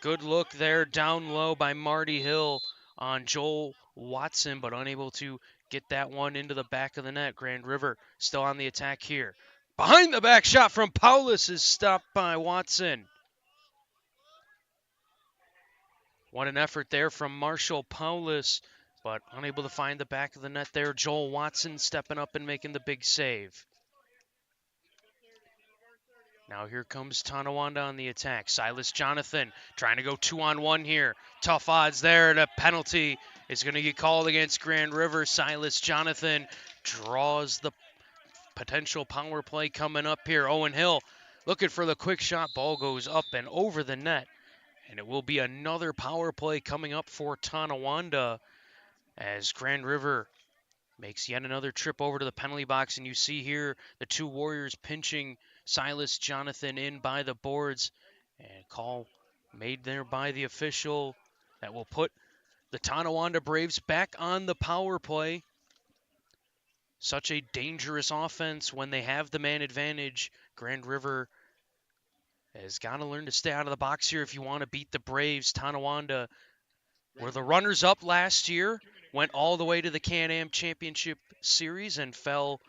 Good look there down low by Marty Hill on Joel Watson, but unable to get that one into the back of the net. Grand River still on the attack here. Behind the back shot from Paulus is stopped by Watson. What an effort there from Marshall Paulus, but unable to find the back of the net there. Joel Watson stepping up and making the big save. Now here comes Tonawanda on the attack. Silas Jonathan trying to go 2-on-1 here. Tough odds there. The penalty is going to get called against Grand River. Silas Jonathan draws the potential power play coming up here. Owen Hill looking for the quick shot. Ball goes up and over the net. And it will be another power play coming up for Tonawanda as Grand River makes yet another trip over to the penalty box. And you see here the two Warriors pinching Silas Jonathan in by the boards. And call made there by the official that will put the Tonawanda Braves back on the power play. Such a dangerous offense when they have the man advantage. Grand River has got to learn to stay out of the box here if you want to beat the Braves. Tonawanda were the runners-up last year, went all the way to the Can-Am Championship Series and fell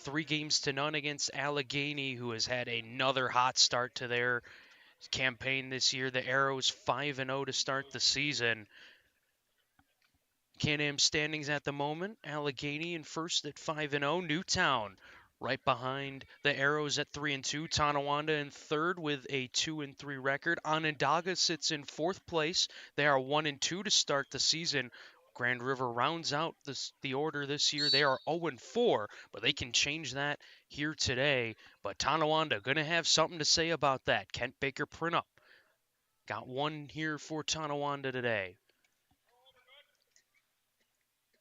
3-0 against Allegheny, who has had another hot start to their campaign this year. The Arrows 5-0 to start the season. Can-Am standings at the moment, Allegheny in first at 5-0, Newtown right behind the Arrows at 3-2, Tonawanda in third with a 2-3 record. Onondaga sits in fourth place. They are 1-2 to start the season. Grand River rounds out the order this year. They are 0-4, but they can change that here today. But Tonawanda going to have something to say about that. Kent Baker Printup got one here for Tonawanda today.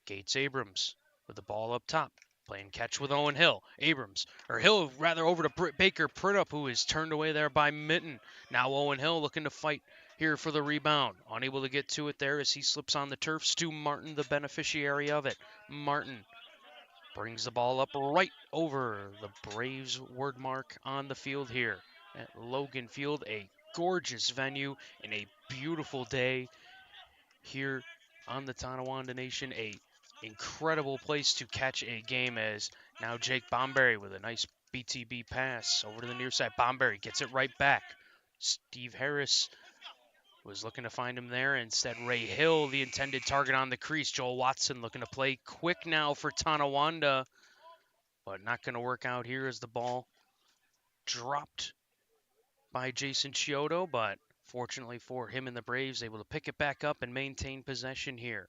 Gates Abrams with the ball up top, playing catch with Owen Hill. Hill rather over to Baker Printup, who is turned away there by Mitten. Now Owen Hill looking to fight here for the rebound. Unable to get to it there as he slips on the turf. Stu Martin, the beneficiary of it. Martin brings the ball up right over the Braves word mark on the field here at Logan Field. A gorgeous venue and a beautiful day here on the Tonawanda Nation. A incredible place to catch a game as now Jake Bomberry with a nice BTB pass over to the near side. Bomberry gets it right back. Steve Harris was looking to find him there. Instead, Ray Hill, the intended target on the crease. Joel Watson looking to play quick now for Tonawanda, but not going to work out here as the ball dropped by Jason Chiodo, but fortunately for him and the Braves, able to pick it back up and maintain possession here.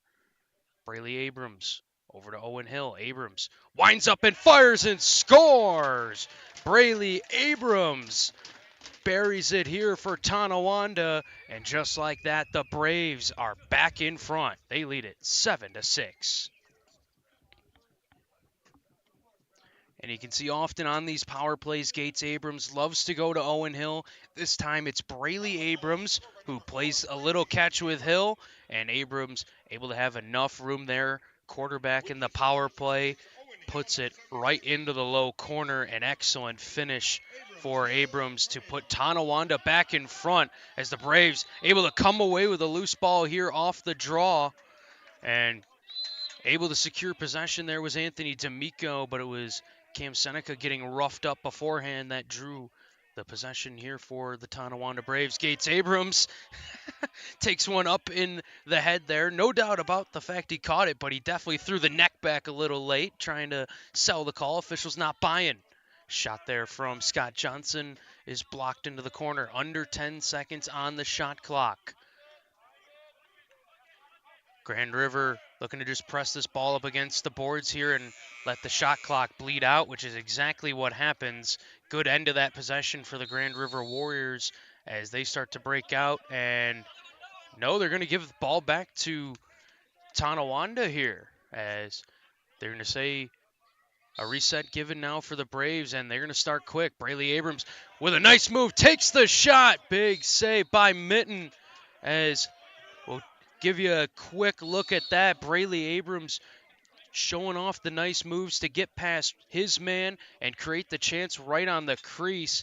Braley Abrams over to Owen Hill. Abrams winds up and fires and scores! Braley Abrams buries it here for Tonawanda, and just like that, the Braves are back in front. They lead it 7-6. And you can see often on these power plays, Gates Abrams loves to go to Owen Hill. This time it's Braley Abrams who plays a little catch with Hill, and Abrams able to have enough room there. Quarterback in the power play puts it right into the low corner. An excellent finish for Abrams to put Tonawanda back in front as the Braves able to come away with a loose ball here off the draw. And able to secure possession there was Anthony D'Amico, but it was Cam Seneca getting roughed up beforehand that drew the possession here for the Tonawanda Braves. Gates Abrams takes one up in the head there. No doubt about the fact he caught it, but he definitely threw the neck back a little late, trying to sell the call. Officials not buying. Shot there from Scott Johnson is blocked into the corner. Under 10 seconds on the shot clock. Grand River looking to just press this ball up against the boards here and let the shot clock bleed out, which is exactly what happens. Good end of that possession for the Grand River Warriors as they start to break out. And no, they're going to give the ball back to Tonawanda here as they're going to say a reset given now for the Braves, and they're going to start quick. Braley Abrams with a nice move takes the shot. Big save by Mitten as we'll give you a quick look at that. Braley Abrams showing off the nice moves to get past his man and create the chance right on the crease.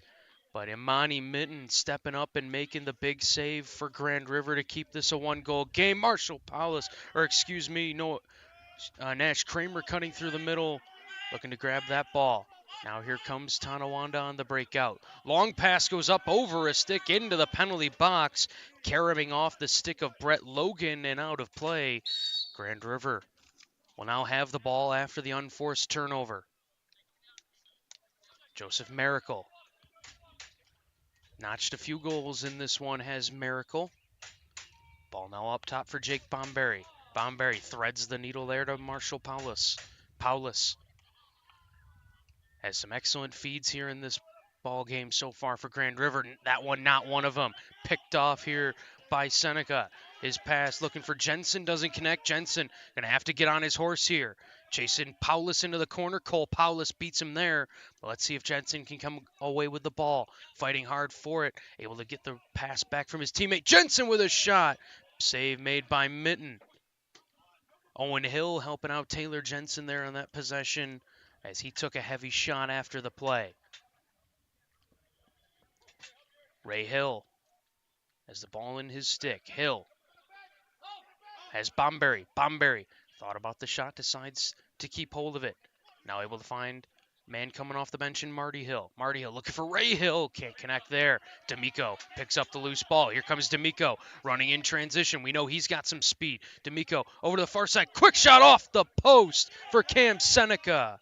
But Imani Mitten stepping up and making the big save for Grand River to keep this a one-goal game. Nash Kramer cutting through the middle, looking to grab that ball. Now here comes Tonawanda on the breakout. Long pass goes up over a stick into the penalty box, carrying off the stick of Brett Logan and out of play. Grand River will now have the ball after the unforced turnover. Joseph Miracle Notched a few goals in this one has Miracle. Ball now up top for Jake Bomberry. Bomberry threads the needle there to Marshall Paulus. Paulus has some excellent feeds here in this ball game so far for Grand River. That one, not one of them. Picked off here by Seneca. His pass looking for Jensen, doesn't connect. Jensen gonna have to get on his horse here. Chasing Paulus into the corner. Cole Paulus beats him there. But let's see if Jensen can come away with the ball. Fighting hard for it. Able to get the pass back from his teammate. Jensen with a shot. Save made by Mitten. Owen Hill helping out Taylor Jensen there on that possession as he took a heavy shot after the play. Ray Hill has the ball in his stick. Hill has Bomberry. Bomberry thought about the shot, decides to keep hold of it. Now able to find man coming off the bench in Marty Hill. Marty Hill looking for Ray Hill. Can't connect there. D'Amico picks up the loose ball. Here comes D'Amico running in transition. We know he's got some speed. D'Amico over to the far side. Quick shot off the post for Cam Seneca.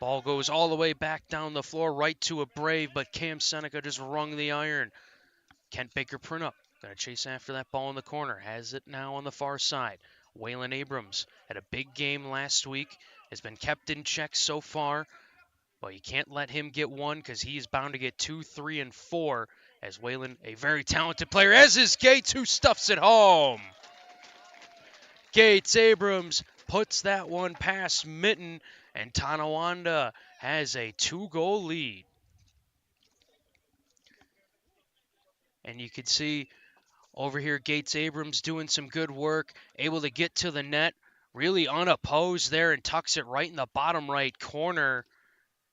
Ball goes all the way back down the floor, right to a Brave, but Cam Seneca just rung the iron. Kent Baker Prunup gonna chase after that ball in the corner. Has it now on the far side. Waylon Abrams had a big game last week. Has been kept in check so far, but you can't let him get one because he is bound to get 2, 3, and 4. As Waylon, a very talented player, as is Gates, who stuffs it home. Gates Abrams puts that one past Mitten, and Tonawanda has a 2-goal lead. And you can see over here Gates Abrams doing some good work, able to get to the net, really unopposed there and tucks it right in the bottom right corner.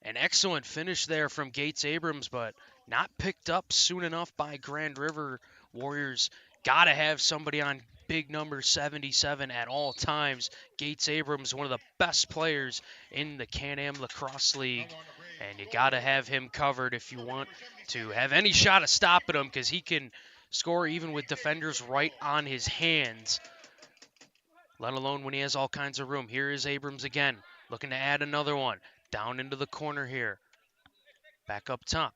An excellent finish there from Gates Abrams, but not picked up soon enough by Grand River. Warriors got to have somebody on big number 77 at all times. Gates Abrams, one of the best players in the Can-Am Lacrosse League, and you got to have him covered if you want to have any shot of stopping him, because he can score even with defenders right on his hands, let alone when he has all kinds of room. Here is Abrams again, looking to add another one. Down into the corner here. Back up top.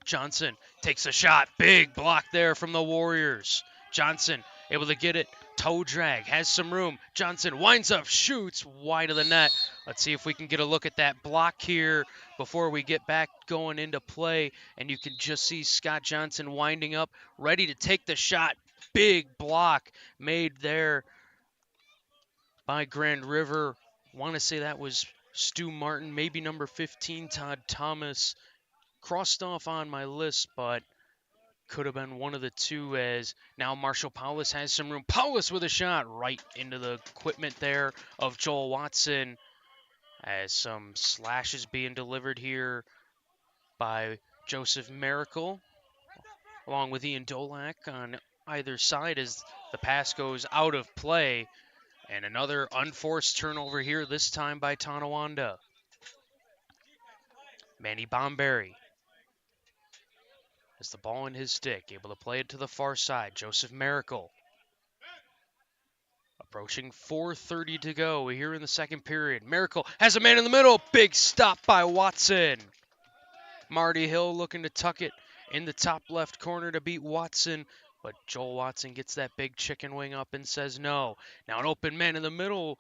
Johnson takes a shot. Big block there from the Warriors. Johnson able to get it. Toe drag. Has some room. Johnson winds up, shoots wide of the net. Let's see if we can get a look at that block here before we get back going into play. And you can just see Scott Johnson winding up, ready to take the shot. Big block made there by Grand River. Want to say that was Stu Martin, maybe number 15, Todd Thomas. Crossed off on my list, but could have been one of the two, as now Marshall Paulus has some room. Paulus with a shot right into the equipment there of Joel Watson, as some slashes being delivered here by Joseph Miracle, along with Ian Dolak on either side as the pass goes out of play. And another unforced turnover here, this time by Tonawanda. Manny Bomberry has the ball in his stick, able to play it to the far side. Joseph Miracle. Approaching 4:30 to go here in the second period. Miracle has a man in the middle. Big stop by Watson. Marty Hill looking to tuck it in the top left corner to beat Watson, but Joel Watson gets that big chicken wing up and says no. Now an open man in the middle.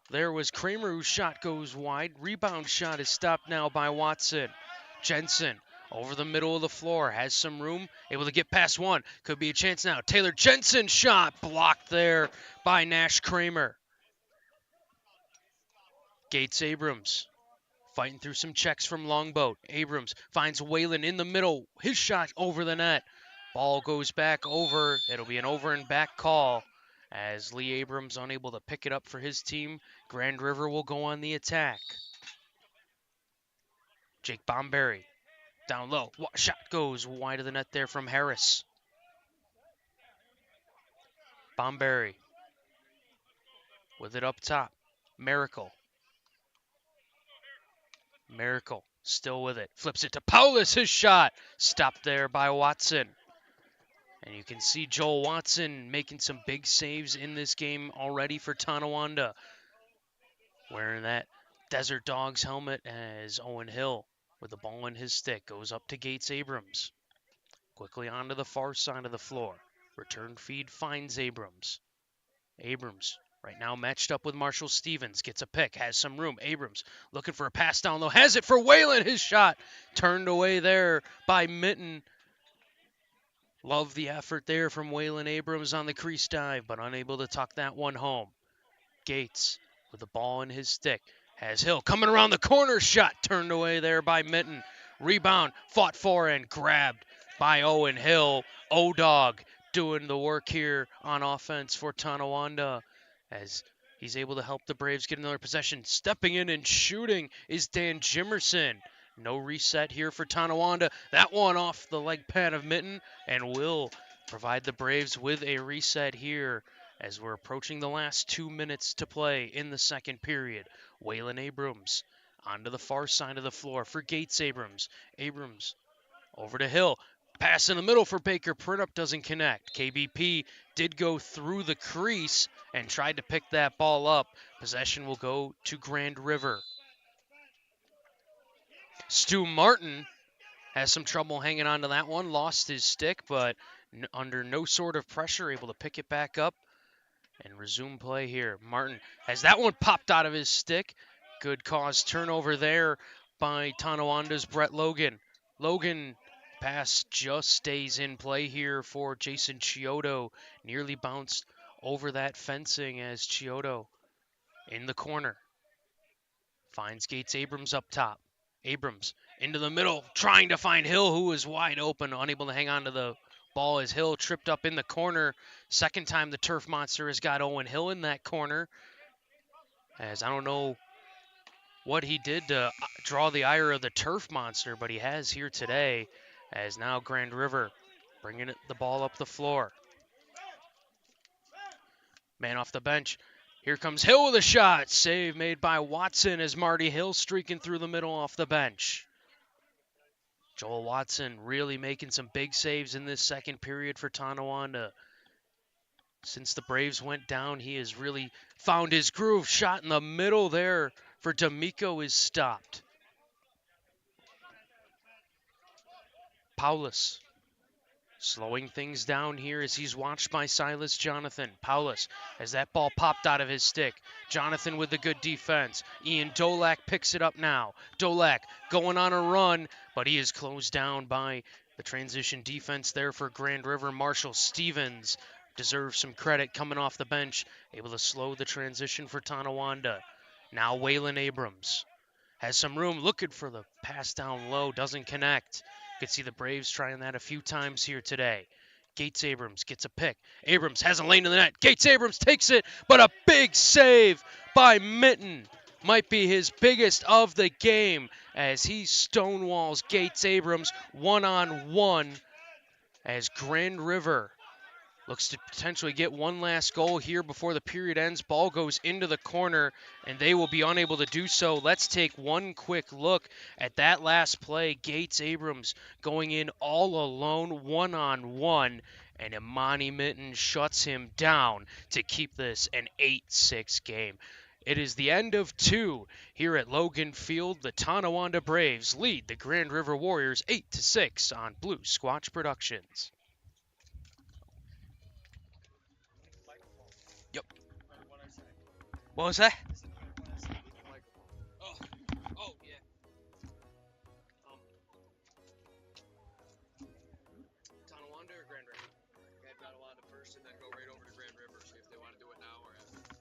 There was Kramer, whose shot goes wide. Rebound shot is stopped now by Watson. Jensen over the middle of the floor, has some room, able to get past one. Could be a chance now. Taylor Jensen shot blocked there by Nash Kramer. Gates Abrams fighting through some checks from Longboat. Abrams finds Waylon in the middle. His shot over the net. Ball goes back over. It'll be an over and back call as Lee Abrams unable to pick it up for his team. Grand River will go on the attack. Jake Bomberry down low. Shot goes wide of the net there from Harris. Bomberry with it up top. Miracle still with it. Flips it to Paulus. His shot stopped there by Watson. And you can see Joel Watson making some big saves in this game already for Tonawanda. Wearing that Desert Dogs helmet as Owen Hill with the ball in his stick goes up to Gates Abrams. Quickly onto the far side of the floor. Return feed finds Abrams. Abrams right now matched up with Marshall Stevens. Gets a pick, has some room. Abrams looking for a pass down low. Has it for Whalen. His shot turned away there by Mitten. Love the effort there from Whalen Abrams on the crease dive, but unable to tuck that one home. Gates with the ball in his stick. Has Hill coming around the corner. Shot turned away there by Mitten. Rebound fought for and grabbed by Owen Hill. O-Dog doing the work here on offense for Tonawanda as he's able to help the Braves get another possession. Stepping in and shooting is Dan Jimerson. No reset here for Tonawanda. That one off the leg pad of Mitten and will provide the Braves with a reset here as we're approaching the last 2 minutes to play in the second period. Waylon Abrams onto the far side of the floor for Gates Abrams. Abrams over to Hill. Pass in the middle for Baker. Printup doesn't connect. KBP did go through the crease and tried to pick that ball up. Possession will go to Grand River. Stu Martin has some trouble hanging on to that one. Lost his stick, but under no sort of pressure, able to pick it back up and resume play here. Martin has that one popped out of his stick. Good cause turnover there by Tonawanda's Brett Logan. Logan pass just stays in play here for Jason Chiodo. Nearly bounced over that fencing as Chiodo in the corner. Finds Gates Abrams up top. Abrams into the middle, trying to find Hill, who is wide open, unable to hang on to the ball as Hill tripped up in the corner. Second time the Turf Monster has got Owen Hill in that corner. As I don't know what he did to draw the ire of the Turf Monster, but he has here today. As now Grand River bringing the ball up the floor. Man off the bench. Here comes Hill with a shot. Save made by Watson as Marty Hill streaking through the middle off the bench. Joel Watson really making some big saves in this second period for Tonawanda. Since the Braves went down, he has really found his groove. Shot in the middle there for D'Amico is stopped. Paulus slowing things down here as he's watched by Silas Jonathan. Paulus as that ball popped out of his stick. Jonathan with the good defense. Ian Dolak picks it up now. Dolak going on a run, but he is closed down by the transition defense there for Grand River. Marshall Stevens deserves some credit coming off the bench, able to slow the transition for Tonawanda. Now Waylon Abrams has some room, looking for the pass down low, doesn't connect. Could see the Braves trying that a few times here today. Gates Abrams gets a pick. Abrams has a lane in the net. Gates Abrams takes it, but a big save by Mitten. Might be his biggest of the game as he stonewalls Gates Abrams one-on-one as Grand River looks to potentially get one last goal here before the period ends. Ball goes into the corner, and they will be unable to do so. Let's take one quick look at that last play. Gates Abrams going in all alone, one-on-one, and Imani Mitten shuts him down to keep this an 8-6 game. It is the end of 2 here at Logan Field. The Tonawanda Braves lead the Grand River Warriors 8-6 on Blue Squatch Productions. What was that? Oh, yeah. Tonawanda or Grand River? Got Tonawanda first and then go right over to Grand River, see if they want to do it now or after.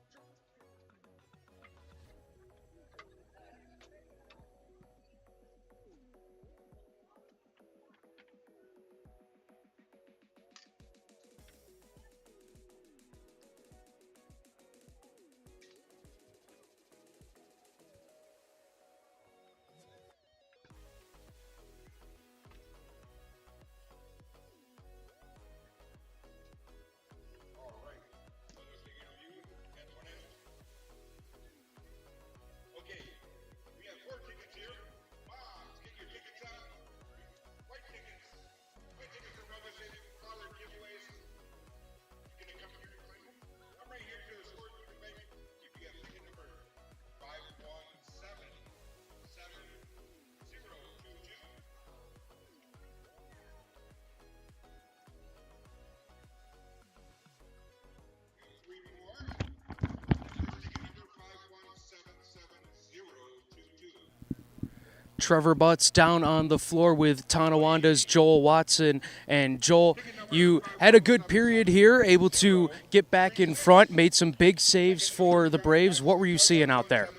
Trevor Butts down on the floor with Tonawanda's Joel Watson. And Joel, you had a good period here, able to get back in front, made some big saves for the Braves. What were you seeing out there?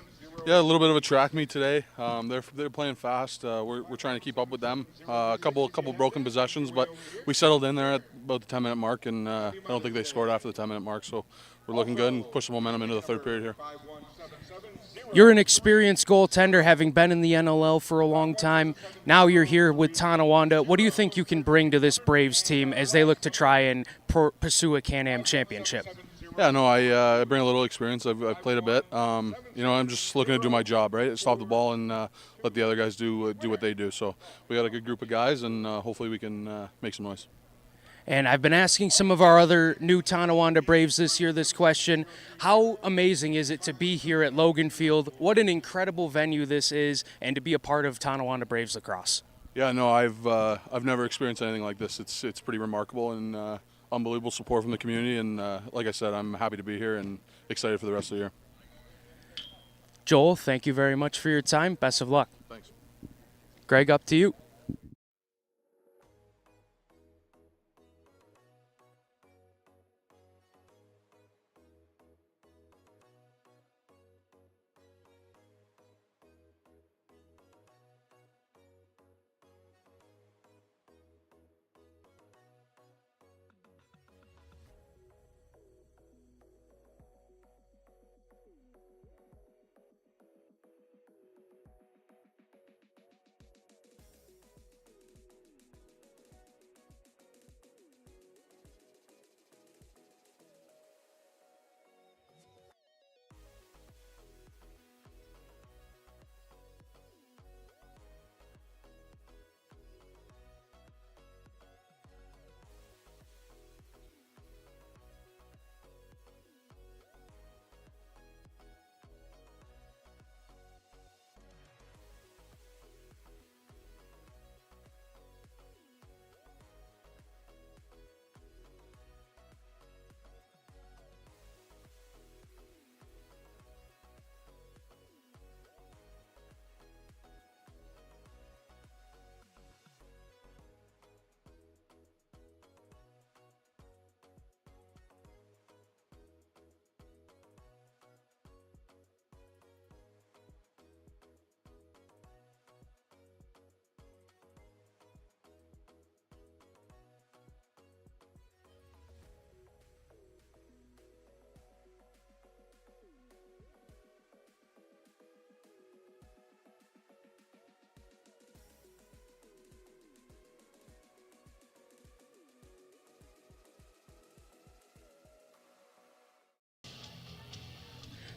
Yeah, a little bit of a track meet today. They're playing fast. We're trying to keep up with them. A couple broken possessions, but we settled in there at about the 10-minute mark, and I don't think they scored after the 10-minute mark. So we're looking good and push the momentum into the third period here. You're an experienced goaltender, having been in the NLL for a long time. Now you're here with Tonawanda. What do you think you can bring to this Braves team as they look to try and pursue a Can-Am championship? Yeah, no, I bring a little experience. I've played a bit. I'm just looking to do my job, right? Stop the ball and let the other guys do what they do. So we got a good group of guys, and hopefully we can make some noise. And I've been asking some of our other new Tonawanda Braves this year this question. How amazing is it to be here at Logan Field? What an incredible venue this is, and to be a part of Tonawanda Braves Lacrosse. Yeah, no, I've never experienced anything like this. It's pretty remarkable, and unbelievable support from the community. And like I said, I'm happy to be here and excited for the rest of the year. Joel, thank you very much for your time. Best of luck. Thanks. Greg, up to you.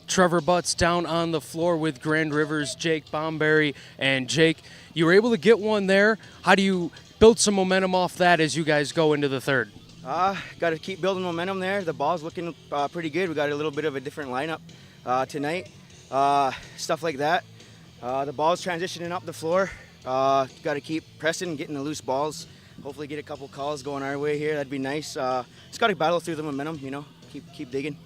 Trevor Butts down on the floor with Grand River's Jake Bomberry. And Jake, you were able to get one there. How do you build some momentum off that as you guys go into the third? Got to keep building momentum there. The ball's looking pretty good. We got a little bit of a different lineup tonight. Stuff like that. The ball's transitioning up the floor. Got to keep pressing, getting the loose balls. Hopefully get a couple calls going our way here. That'd be nice. Just got to battle through the momentum, keep digging.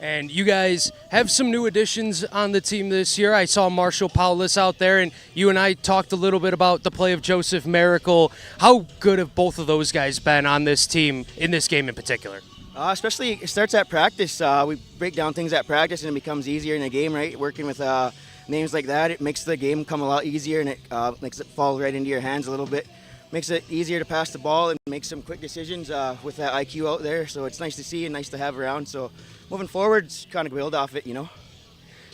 And you guys have some new additions on the team this year. I saw Marshall Paulus out there, and you and I talked a little bit about the play of Joseph Miracle. How good have both of those guys been on this team, in this game in particular? Especially, it starts at practice. We break down things at practice, and it becomes easier in the game, right? Working with names like that, it makes the game come a lot easier, and it makes it fall right into your hands a little bit. Makes it easier to pass the ball and make some quick decisions with that IQ out there. So it's nice to see and nice to have around. So moving forward, it's kind of build off it,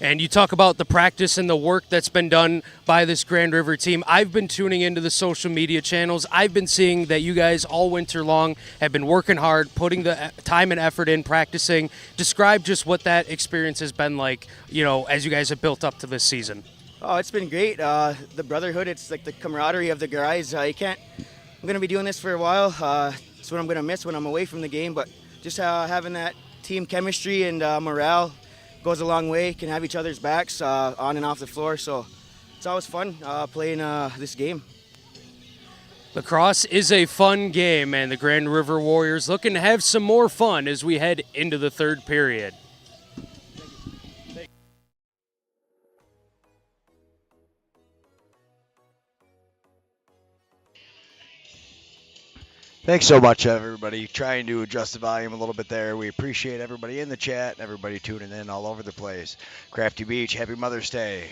And you talk about the practice and the work that's been done by this Grand River team. I've been tuning into the social media channels. I've been seeing that you guys all winter long have been working hard, putting the time and effort in, practicing. Describe just what that experience has been like, as you guys have built up to this season. Oh, it's been great. The brotherhood, it's like the camaraderie of the guys. I'm going to be doing this for a while. It's what I'm going to miss when I'm away from the game, but just having that team chemistry and morale goes a long way. Can have each other's backs on and off the floor, so it's always fun playing this game. Lacrosse is a fun game, and the Grand River Warriors looking to have some more fun as we head into the third period. Thanks so much, everybody. Trying to adjust the volume a little bit there. We appreciate everybody in the chat and everybody tuning in all over the place. Crafty Beach, happy Mother's Day.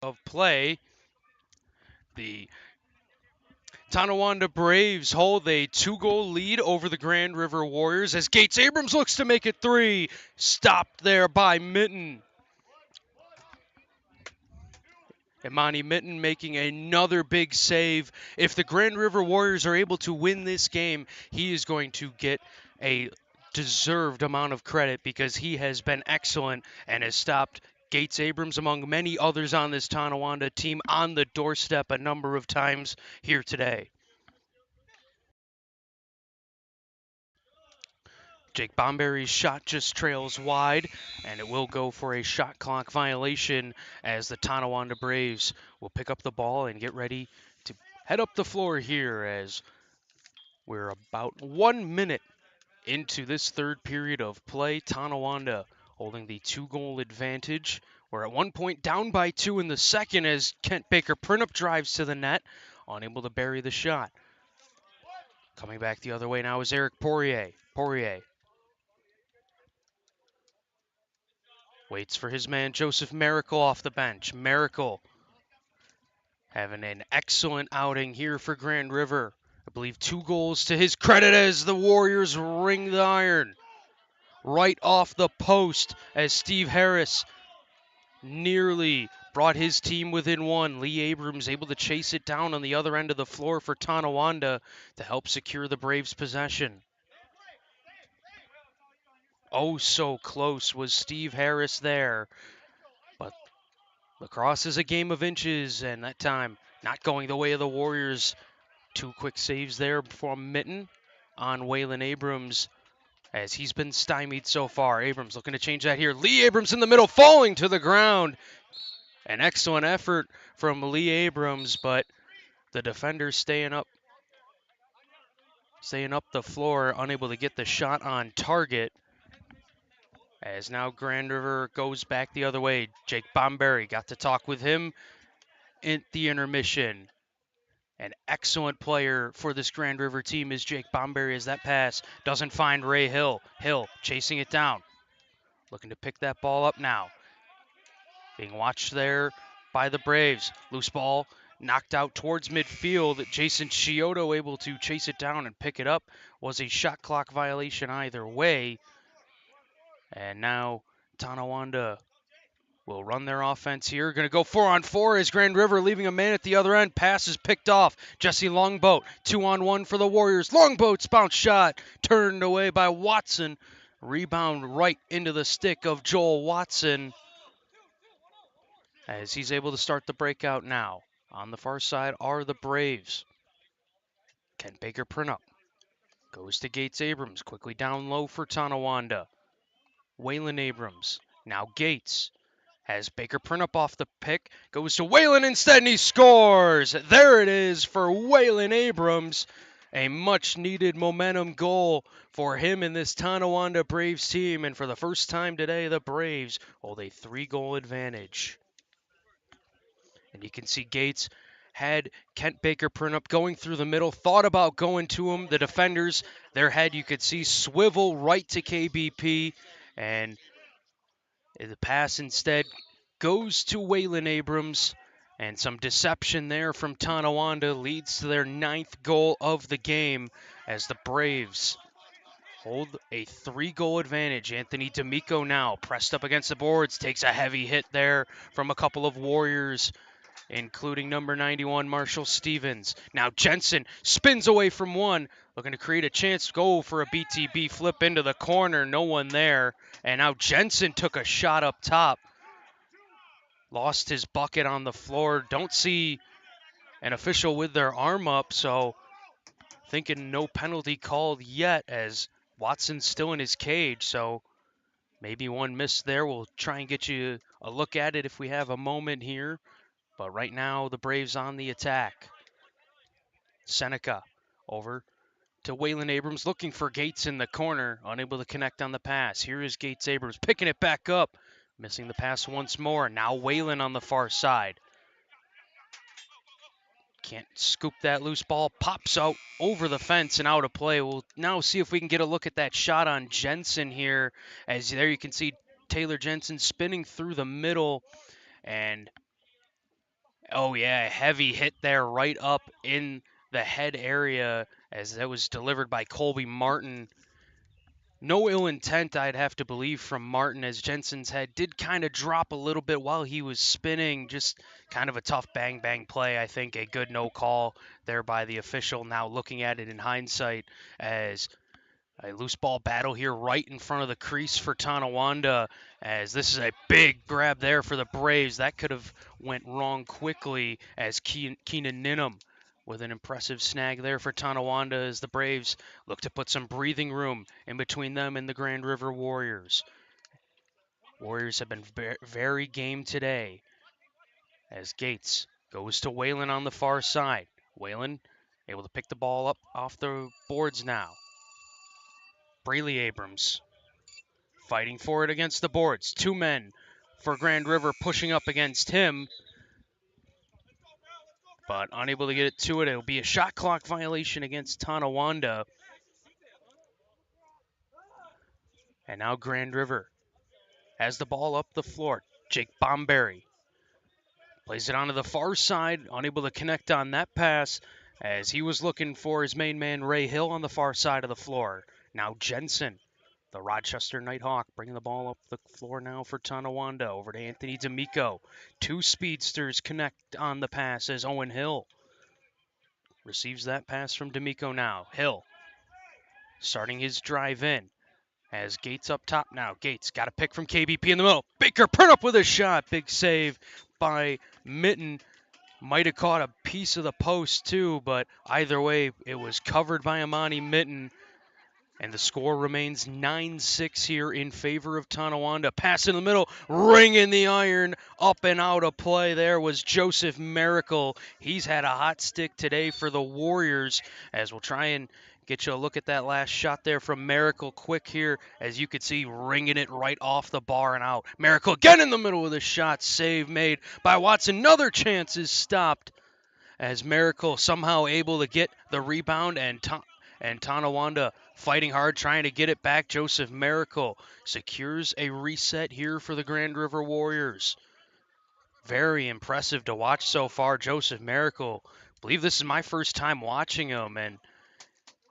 Of play, the Tonawanda Braves hold a 2-goal lead over the Grand River Warriors as Gates Abrams looks to make it 3. Stopped there by Mitten. Imani Mitten making another big save. If the Grand River Warriors are able to win this game, he is going to get a deserved amount of credit because he has been excellent and has stopped Gates Abrams, among many others on this Tonawanda team, on the doorstep a number of times here today. Jake Bomberry's shot just trails wide, and it will go for a shot clock violation as the Tonawanda Braves will pick up the ball and get ready to head up the floor here as we're about 1 minute into this third period of play. Tonawanda holding the 2-goal advantage. We're at one point down by 2 in the second as Kent Baker Printup drives to the net, unable to bury the shot. Coming back the other way now is Eric Poirier. Poirier waits for his man Joseph Miracle off the bench. Miracle having an excellent outing here for Grand River. I believe 2 goals to his credit as the Warriors ring the iron. Right off the post as Steve Harris nearly brought his team within 1. Lee Abrams able to chase it down on the other end of the floor for Tonawanda to help secure the Braves' possession. Oh, so close was Steve Harris there. But lacrosse is a game of inches, and that time not going the way of the Warriors. 2 quick saves there from Mitten on Waylon Abrams as he's been stymied so far. Abrams looking to change that here. Lee Abrams in the middle, falling to the ground. An excellent effort from Lee Abrams, but the defender staying up the floor, unable to get the shot on target. As now Grand River goes back the other way. Jake Bomberry got to talk with him in the intermission. An excellent player for this Grand River team is Jake Bomberry as that pass doesn't find Ray Hill. Hill chasing it down. Looking to pick that ball up now. Being watched there by the Braves. Loose ball knocked out towards midfield. Jason Chiodo able to chase it down and pick it up. Was a shot clock violation either way. And now Tonawanda will run their offense here. Going to go 4-on-4 as Grand River leaving a man at the other end. Pass is picked off. Jesse Longboat, 2-on-1 for the Warriors. Longboat's bounce shot turned away by Watson. Rebound right into the stick of Joel Watson as he's able to start the breakout now. On the far side are the Braves. Kent Baker Printup goes to Gates Abrams. Quickly down low for Tonawanda. Waylon Abrams. Now Gates has Baker Printup off the pick. Goes to Waylon instead, and he scores! There it is for Waylon Abrams. A much-needed momentum goal for him in this Tonawanda Braves team. And for the first time today, the Braves hold a 3-goal advantage. And you can see Gates had Kent Baker Printup going through the middle, thought about going to him. The defenders, their head you could see swivel right to KBP, and the pass instead goes to Waylon Abrams, and some deception there from Tonawanda leads to their 9th goal of the game as the Braves hold a 3-goal advantage. Anthony D'Amico now pressed up against the boards, takes a heavy hit there from a couple of Warriors, including number 91, Marshall Stevens. Now Jensen spins away from one, looking to create a chance to go for a BTB flip into the corner. No one there. And now Jensen took a shot up top. Lost his bucket on the floor. Don't see an official with their arm up, so thinking no penalty called yet as Watson's still in his cage. So maybe one miss there. We'll try and get you a look at it if we have a moment here. But right now, the Braves on the attack. Seneca over to Waylon Abrams, looking for Gates in the corner, unable to connect on the pass. Here is Gates Abrams, picking it back up, missing the pass once more. Now Waylon on the far side. Can't scoop that loose ball, pops out over the fence and out of play. We'll now see if we can get a look at that shot on Jensen here, as there you can see Taylor Jensen spinning through the middle, and oh yeah, heavy hit there right up in the head area as that was delivered by Colby Martin. No ill intent, I'd have to believe, from Martin, as Jensen's head did kind of drop a little bit while he was spinning. Just kind of a tough bang-bang play, I think. A good no call there by the official. Now looking at it in hindsight as a loose ball battle here right in front of the crease for Tonawanda, as this is a big grab there for the Braves. That could have went wrong quickly as Keenan Ninham with an impressive snag there for Tonawanda as the Braves look to put some breathing room in between them and the Grand River Warriors. Warriors have been very game today as Gates goes to Waylon on the far side. Waylon able to pick the ball up off the boards now. Brayley Abrams fighting for it against the boards. 2 men for Grand River pushing up against him, but unable to get it to it. It'll be a shot clock violation against Tonawanda. And now Grand River has the ball up the floor. Jake Bomberry plays it onto the far side, unable to connect on that pass as he was looking for his main man Ray Hill on the far side of the floor. Now Jensen, the Rochester Nighthawk, bringing the ball up the floor now for Tonawanda. Over to Anthony D'Amico. 2 speedsters connect on the pass as Owen Hill receives that pass from D'Amico now. Hill starting his drive in. As Gates up top now. Gates got a pick from KBP in the middle. Baker put up with a shot. Big save by Mitten. Might have caught a piece of the post too, but either way, it was covered by Amani Mitten. And the score remains 9-6 here in favor of Tonawanda. Pass in the middle, ringing the iron, up and out of play. There was Joseph Miracle. He's had a hot stick today for the Warriors, as we'll try and get you a look at that last shot there from Miracle quick here, as you could see, ringing it right off the bar and out. Miracle again in the middle of the shot. Save made by Watson. Another chance is stopped as Miracle somehow able to get the rebound, and Tonawanda fighting hard, trying to get it back. Joseph Miracle secures a reset here for the Grand River Warriors. Very impressive to watch so far. Joseph Miracle, I believe this is my first time watching him, and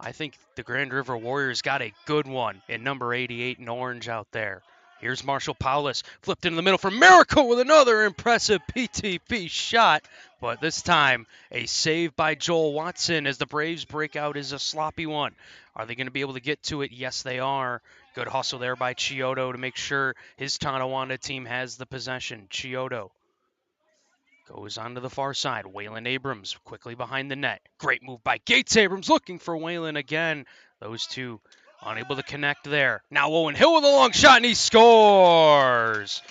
I think the Grand River Warriors got a good one in number 88 in orange out there. Here's Marshall Paulus, flipped into the middle for Miracle with another impressive PTP shot, but this time a save by Joel Watson as the Braves break out is a sloppy one. Are they going to be able to get to it? Yes, they are. Good hustle there by Chiodo to make sure his Tonawanda team has the possession. Chiodo goes onto the far side. Waylon Abrams quickly behind the net. Great move by Gates Abrams looking for Waylon again. Those two unable to connect there. Now Owen Hill with a long shot, and he scores!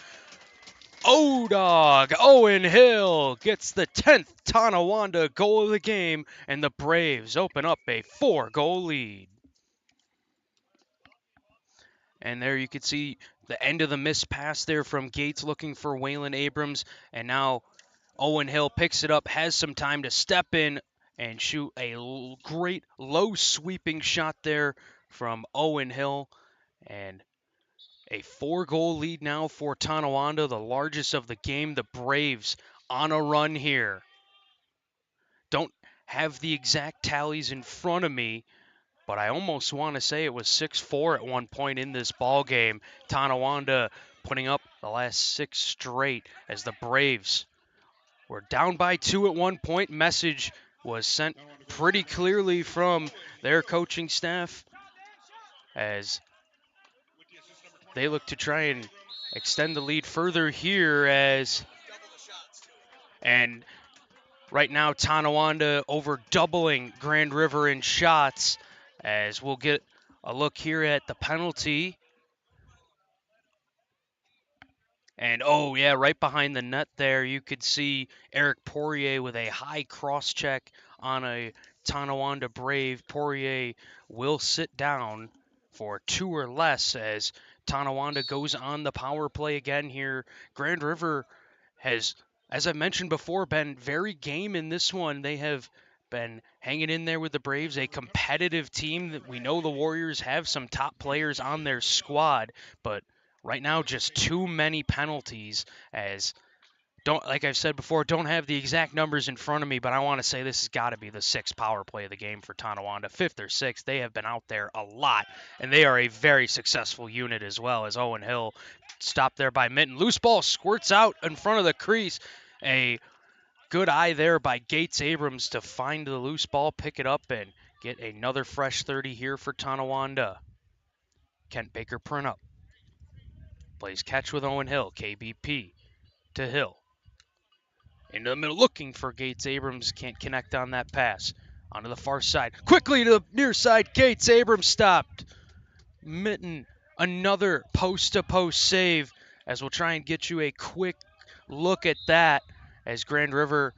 O-Dog Owen Hill gets the 10th Tonawanda goal of the game, and the Braves open up a 4-goal lead. And there you can see the end of the missed pass there from Gates looking for Waylon Abrams, and now Owen Hill picks it up, has some time to step in and shoot a great low sweeping shot there from Owen Hill. And a 4-goal lead now for Tonawanda, the largest of the game. The Braves on a run here. Don't have the exact tallies in front of me, but I almost want to say it was 6-4 at one point in this ball game. Tonawanda putting up the last 6 straight as the Braves were down by 2 at one point. Message was sent pretty clearly from their coaching staff as they look to try and extend the lead further here and right now Tonawanda over doubling Grand River in shots, as we'll get a look here at the penalty. And oh yeah, right behind the net there, you could see Eric Poirier with a high cross check on a Tonawanda Brave. Poirier will sit down for 2 or less as Tonawanda goes on the power play again here. Grand River has, as I mentioned before, been very game in this one. They have been hanging in there with the Braves, a competitive team. That we know the Warriors have some top players on their squad, but right now, just too many penalties, as like I've said before, don't have the exact numbers in front of me, but I want to say this has got to be the 6th power play of the game for Tonawanda. 5th or 6th. They have been out there a lot, and they are a very successful unit as well, as Owen Hill stopped there by Mitten. Loose ball squirts out in front of the crease. A good eye there by Gates Abrams to find the loose ball, pick it up, and get another fresh 30 here for Tonawanda. Kent Baker print up. Plays catch with Owen Hill. KBP to Hill. Into the middle, looking for Gates Abrams. Can't connect on that pass. Onto the far side. Quickly to the near side. Gates Abrams stopped. Mitten, another post-to-post save, as we'll try and get you a quick look at that as Grand River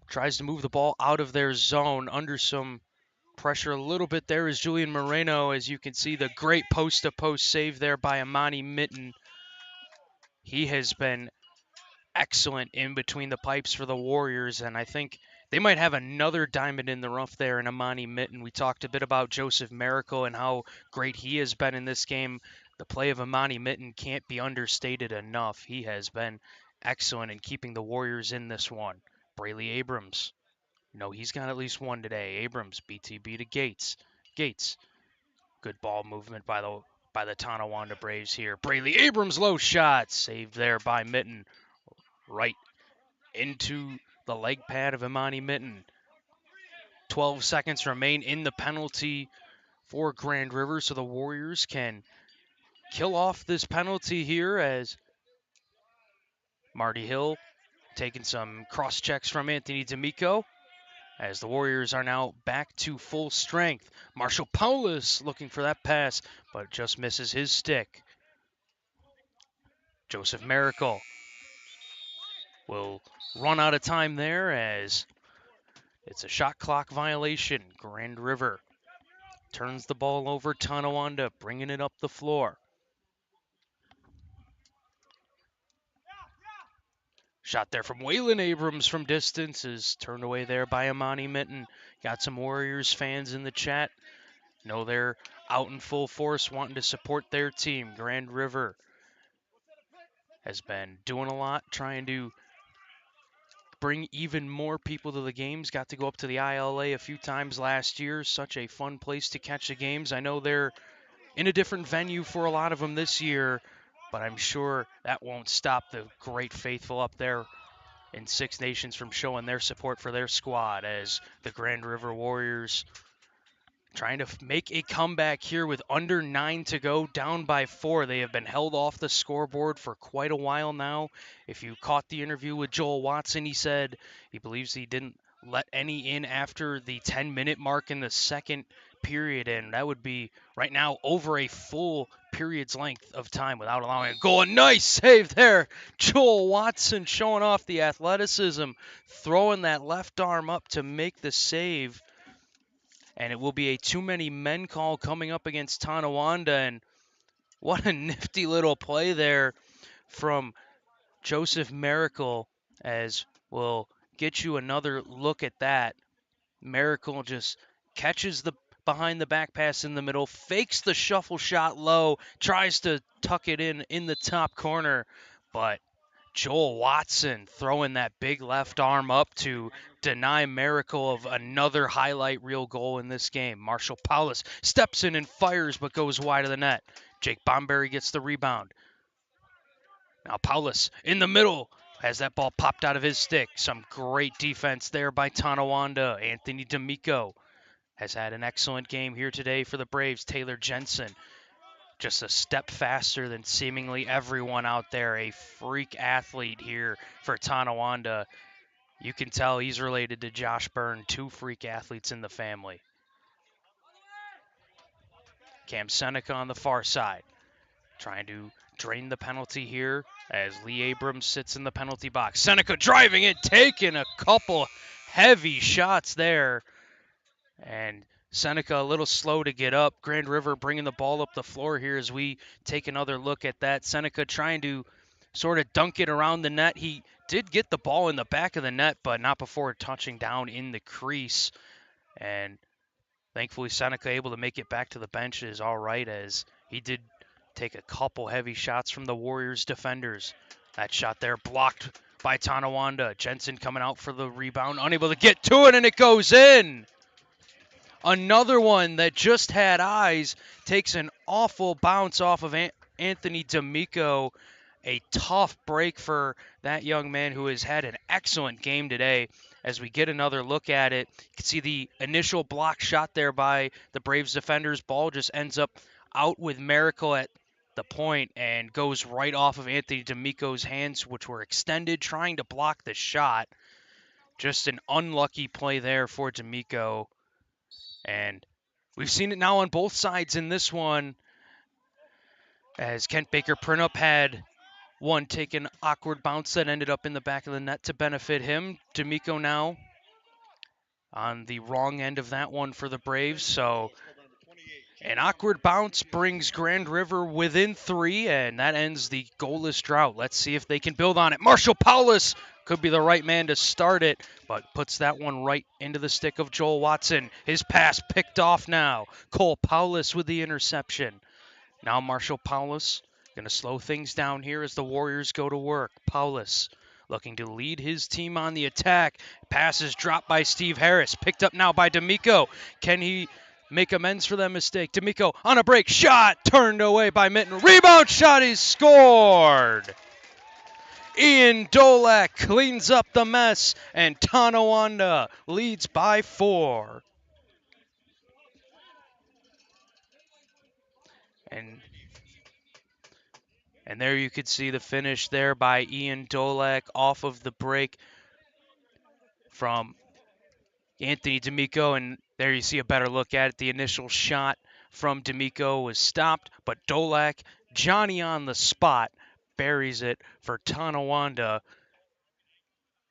tries to move the ball out of their zone under some pressure a little bit there is Julian Moreno. As you can see, the great post-to-post save there by Amani Mitten. He has been excellent in between the pipes for the Warriors, and I think they might have another diamond in the rough there in Amani Mitten. We talked a bit about Joseph Miracle and how great he has been in this game. The play of Amani Mitten can't be understated enough. He has been excellent in keeping the Warriors in this one. Brayley Abrams. No, he's got at least one today. Abrams, BTB to Gates. Gates. Good ball movement by the Tonawanda Braves here. Brayley Abrams, low shot. Saved there by Mitten. Right into the leg pad of Imani Mitten. 12 seconds remain in the penalty for Grand River, so the Warriors can kill off this penalty here as Marty Hill taking some cross checks from Anthony D'Amico as the Warriors are now back to full strength. Marshall Paulus looking for that pass, but just misses his stick. Joseph Miracle will run out of time there as it's a shot clock violation. Grand River turns the ball over. Tonawanda bringing it up the floor. Shot there from Waylon Abrams from distance is turned away there by Amani Mitten. Got some Warriors fans in the chat. Know they're out in full force wanting to support their team. Grand River has been doing a lot, trying to bring even more people to the games. Got to go up to the ILA a few times last year. Such a fun place to catch the games. I know they're in a different venue for a lot of them this year, but I'm sure that won't stop the great faithful up there in Six Nations from showing their support for their squad as the Grand River Warriors trying to make a comeback here with under 9 to go, down by 4. They have been held off the scoreboard for quite a while now. If you caught the interview with Joel Watson, he said he believes he didn't let any in after the 10-minute mark in the second period, and that would be right now over a full period's length of time without allowing a goal. A nice save there. Joel Watson showing off the athleticism, throwing that left arm up to make the save. And it will be a too many men call coming up against Tonawanda. And what a nifty little play there from Joseph Miracle, as we'll get you another look at that. Miracle just catches the behind the back pass in the middle, fakes the shuffle shot low, tries to tuck it in the top corner, but Joel Watson throwing that big left arm up to deny Miracle of another highlight reel goal in this game. Marshall Paulus steps in and fires but goes wide of the net. Jake Bomberry gets the rebound. Now Paulus in the middle has that ball popped out of his stick. Some great defense there by Tonawanda. Anthony D'Amico has had an excellent game here today for the Braves. Taylor Jensen just a step faster than seemingly everyone out there. A freak athlete here for Tonawanda. You can tell he's related to Josh Byrne, 2 freak athletes in the family. Cam Seneca on the far side, trying to drain the penalty here as Lee Abrams sits in the penalty box. Seneca driving it, taking a couple heavy shots there. And Seneca a little slow to get up. Grand River bringing the ball up the floor here as we take another look at that. Seneca trying to sort of dunk it around the net. He did get the ball in the back of the net, but not before touching down in the crease. And thankfully Seneca able to make it back to the bench is all right, as he did take a couple heavy shots from the Warriors defenders. That shot there blocked by Tonawanda. Jensen coming out for the rebound, unable to get to it, and it goes in. Another one that just had eyes, takes an awful bounce off of Anthony D'Amico. A tough break for that young man who has had an excellent game today. As we get another look at it, you can see the initial block shot there by the Braves defenders. Ball just ends up out with Miracle at the point and goes right off of Anthony D'Amico's hands, which were extended, trying to block the shot. Just an unlucky play there for D'Amico. And we've seen it now on both sides in this one, as Kent Baker Printup had one take an awkward bounce that ended up in the back of the net to benefit him. D'Amico now on the wrong end of that one for the Braves. So an awkward bounce brings Grand River within 3, and that ends the goalless drought. Let's see if they can build on it. Marshall Paulus could be the right man to start it, but puts that one right into the stick of Joel Watson. His pass picked off now. Cole Paulus with the interception. Now Marshall Paulus going to slow things down here as the Warriors go to work. Paulus looking to lead his team on the attack. Pass is dropped by Steve Harris. Picked up now by D'Amico. Can he make amends for that mistake? D'Amico on a break. Shot turned away by Mitten. Rebound shot. He's scored. Ian Dolak cleans up the mess, and Tonawanda leads by 4. And there you could see the finish there by Ian Dolak off of the break from Anthony D'Amico. And there you see a better look at it. The initial shot from D'Amico was stopped, but Dolak, Johnny on the spot, buries it for Tonawanda.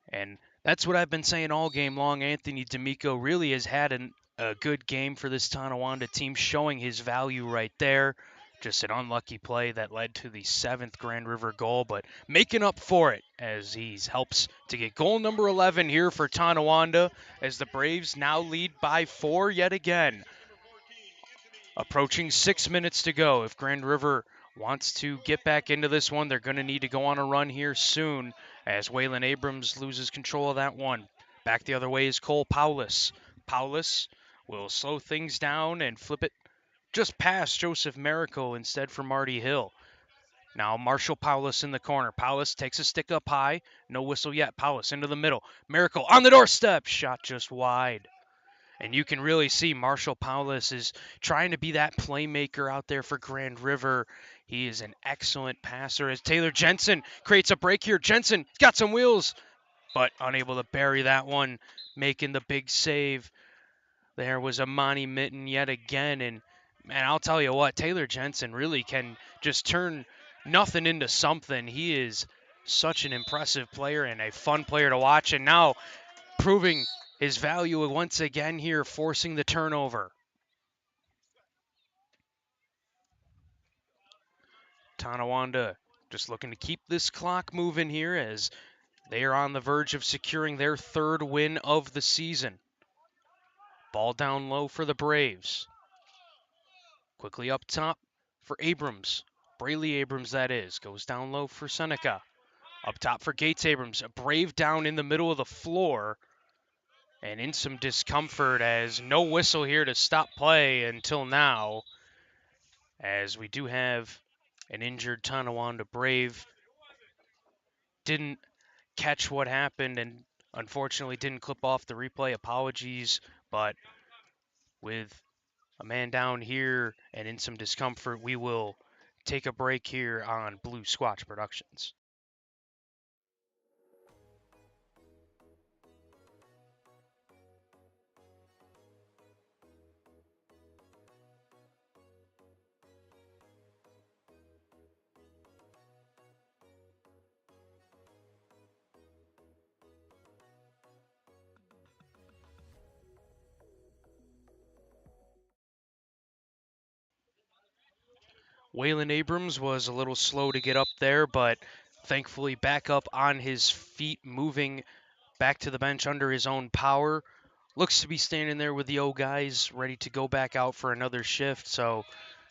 And that's what I've been saying all game long. Anthony D'Amico really has had a good game for this Tonawanda team, showing his value right there. Just an unlucky play that led to the 7th Grand River goal, but making up for it as he helps to get goal number 11 here for Tonawanda, as the Braves now lead by 4 yet again. Approaching 6 minutes to go. If Grand River wants to get back into this one, they're going to need to go on a run here soon, as Waylon Abrams loses control of that one. Back the other way is Cole Paulus. Paulus will slow things down and flip it just past Joseph Miracle instead for Marty Hill. Now Marshall Paulus in the corner. Paulus takes a stick up high. No whistle yet. Paulus into the middle. Miracle on the doorstep. Shot just wide. And you can really see Marshall Paulus is trying to be that playmaker out there for Grand River. He is an excellent passer as Taylor Jensen creates a break here. Jensen got some wheels, but unable to bury that one, making the big save. There was Amani Mitten yet again, and man, I'll tell you what, Taylor Jensen really can just turn nothing into something. He is such an impressive player and a fun player to watch, and now proving his value once again here, forcing the turnover. Tonawanda just looking to keep this clock moving here as they are on the verge of securing their 3rd win of the season. Ball down low for the Braves. Quickly up top for Abrams. Brayley Abrams, that is. Goes down low for Seneca. Up top for Gates Abrams. A Brave down in the middle of the floor. And in some discomfort as no whistle here to stop play until now. As we do have an injured Tonawanda Brave. Didn't catch what happened and unfortunately didn't clip off the replay. Apologies, but with a man down here and in some discomfort, we will take a break here on Blue Squatch Productions. Waylon Abrams was a little slow to get up there, but thankfully back up on his feet, moving back to the bench under his own power. Looks to be standing there with the O guys, ready to go back out for another shift. So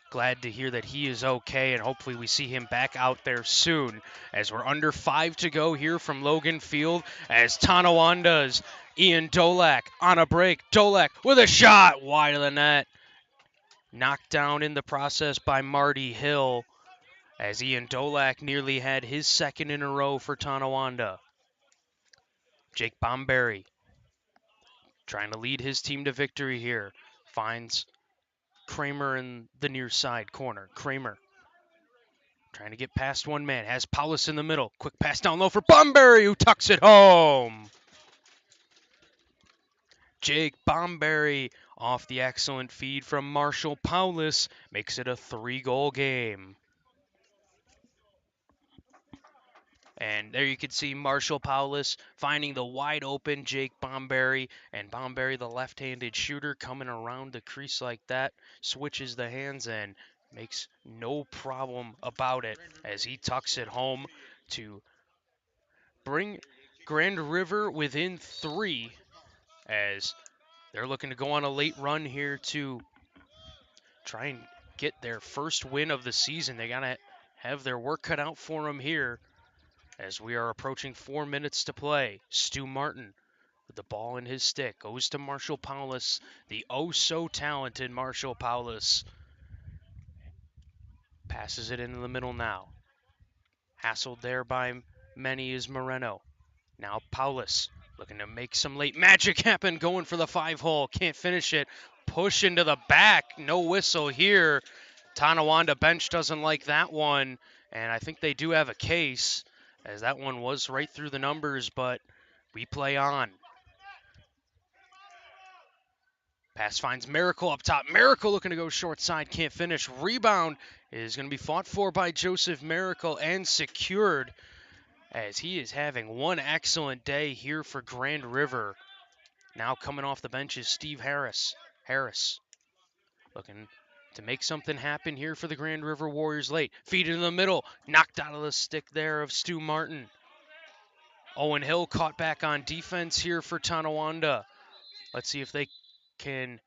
glad to hear that he is okay, and hopefully we see him back out there soon, as we're under 5 to go here from Logan Field, as Tonawanda's Ian Dolak on a break. Dolak with a shot wide of the net. Knocked down in the process by Marty Hill, as Ian Dolak nearly had his 2nd in a row for Tonawanda. Jake Bomberry trying to lead his team to victory here. Finds Kramer in the near side corner. Kramer trying to get past one man. Has Paulus in the middle. Quick pass down low for Bomberry, who tucks it home. Jake Bomberry, off the excellent feed from Marshall Paulus, makes it a 3-goal game. And there you can see Marshall Paulus finding the wide open Jake Bomberry, and Bomberry, the left-handed shooter, coming around the crease like that, switches the hands and makes no problem about it as he tucks it home to bring Grand River within 3 as they're looking to go on a late run here to try and get their first win of the season. They got to have their work cut out for them here as we are approaching 4 minutes to play. Stu Martin with the ball in his stick goes to Marshall Paulus, the oh-so-talented Marshall Paulus. Passes it into the middle now. Hassled there by many is Moreno. Now Paulus looking to make some late magic happen, going for the 5-hole. Can't finish it. Push into the back. No whistle here. Tonawanda bench doesn't like that one, and I think they do have a case, as that one was right through the numbers, but we play on. Pass finds Miracle up top. Miracle looking to go short side, can't finish. Rebound is going to be fought for by Joseph Miracle and secured, as he is having one excellent day here for Grand River. Now coming off the bench is Steve Harris. Harris looking to make something happen here for the Grand River Warriors late. Feed in the middle. Knocked out of the stick there of Stu Martin. Owen Hill caught back on defense here for Tonawanda. Let's see if they can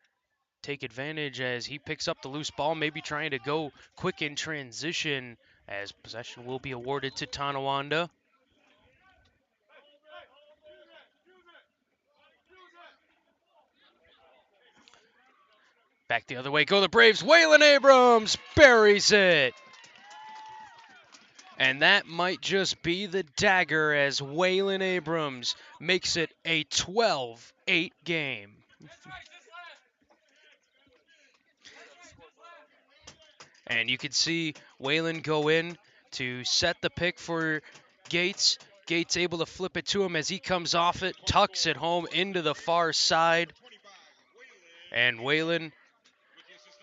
take advantage as he picks up the loose ball, maybe trying to go quick in transition, as possession will be awarded to Tonawanda. Back the other way go the Braves. Waylon Abrams buries it. And that might just be the dagger as Waylon Abrams makes it a 12-8 game. And you can see Waylon go in to set the pick for Gates. Gates able to flip it to him as he comes off it, tucks it home into the far side. And Waylon,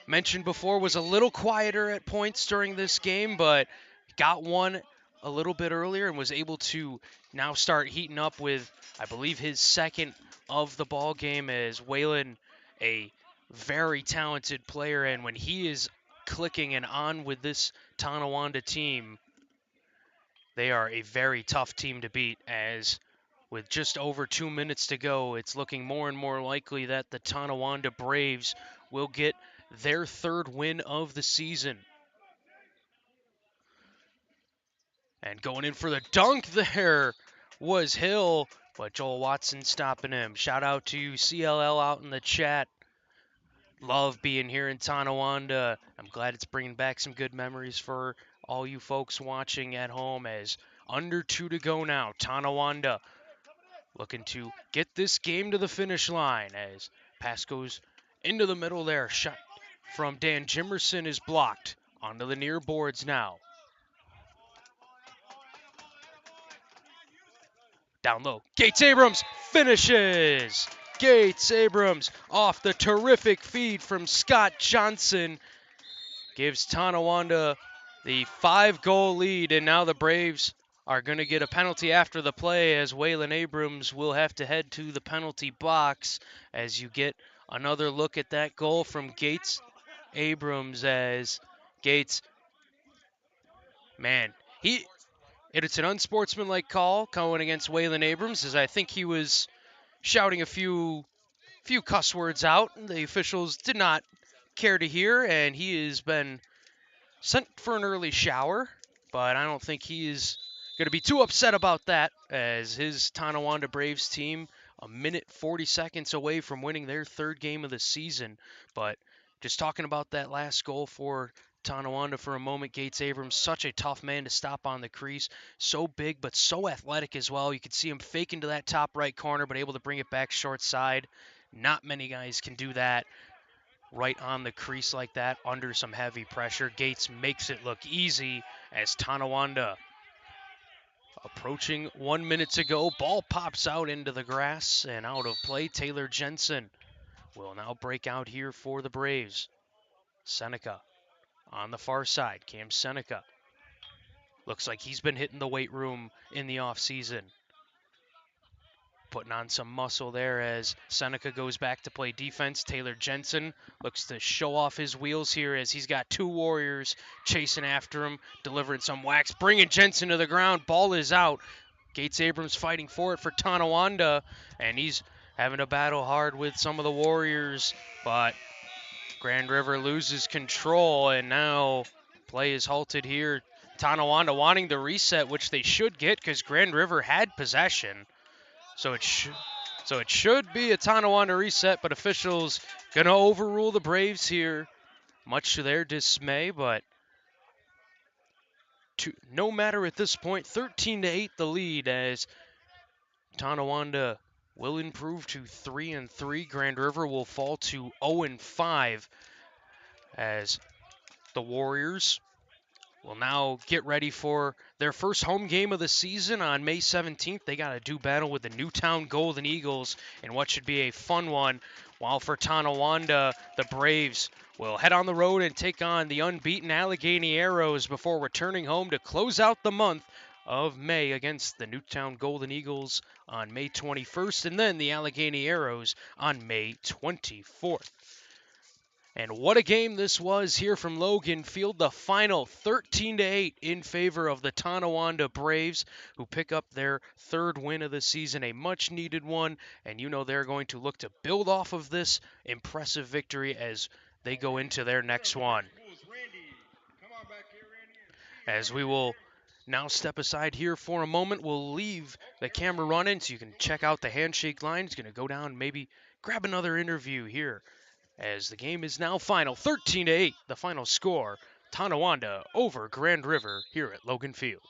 mentioned before, was a little quieter at points during this game, but got one a little bit earlier and was able to now start heating up with, I believe, his second of the ball game, as Waylon, a very talented player, and when he is clicking and on with this Tonawanda team, they are a very tough team to beat, as with just over 2 minutes to go, it's looking more and more likely that the Tonawanda Braves will get their third win of the season. And going in for the dunk there was Hill, but Joel Watson stopping him. Shout out to CLL out in the chat. Love being here in Tonawanda. I'm glad it's bringing back some good memories for all you folks watching at home, as under 2 to go now. Tonawanda looking to get this game to the finish line as pass goes into the middle there. Shot from Dan Jimerson is blocked. Onto the near boards now. Down low. Gates Abrams finishes. Gates Abrams off the terrific feed from Scott Johnson gives Tonawanda the 5-goal lead, and now the Braves are going to get a penalty after the play, as Waylon Abrams will have to head to the penalty box, as you get another look at that goal from Gates Abrams, as Gates, man, it's an unsportsmanlike call going against Waylon Abrams, as I think he was shouting a few cuss words out. The officials did not care to hear, and he has been sent for an early shower, but I don't think he is going to be too upset about that, as his Tonawanda Braves team a minute 40 seconds away from winning their third game of the season. But just talking about that last goal for Tonawanda for a moment, Gates Abrams, such a tough man to stop on the crease. So big, but so athletic as well. You could see him fake into that top right corner, but able to bring it back short side. Not many guys can do that right on the crease like that under some heavy pressure. Gates makes it look easy, as Tonawanda approaching 1 minute to go. Ball pops out into the grass and out of play. Taylor Jensen will now break out here for the Braves. Seneca on the far side. Cam Seneca Looks like he's been hitting the weight room in the off season. Putting on some muscle there as Seneca goes back to play defense. Taylor Jensen looks to show off his wheels here as he's got two Warriors chasing after him, delivering some wax, bringing Jensen to the ground. Ball is out. Gates Abrams fighting for it for Tonawanda, and he's having to battle hard with some of the Warriors, but Grand River loses control, and now play is halted here. Tonawanda wanting the reset, which they should get because Grand River had possession. So it should be a Tonawanda reset, but officials going to overrule the Braves here, much to their dismay, but no matter at this point, 13-8 the lead as Tonawanda will improve to 3-3. Grand River will fall to 0-5 as the Warriors will now get ready for their first home game of the season on May 17th. They got to do battle with the Newtown Golden Eagles in what should be a fun one. While for Tonawanda, the Braves will head on the road and take on the unbeaten Allegheny Arrows before returning home to close out the month of May against the Newtown Golden Eagles on May 21st, and then the Allegheny Arrows on May 24th. And what a game this was here from Logan Field. The final 13-8 in favor of the Tonawanda Braves, who pick up their third win of the season, a much-needed one. And you know they're going to look to build off of this impressive victory as they go into their next one. As we will now step aside here for a moment, we'll leave the camera running so you can check out the handshake line. It's going to go down, maybe grab another interview here. As the game is now final, 13-8, the final score, Tonawanda over Grand River here at Logan Field.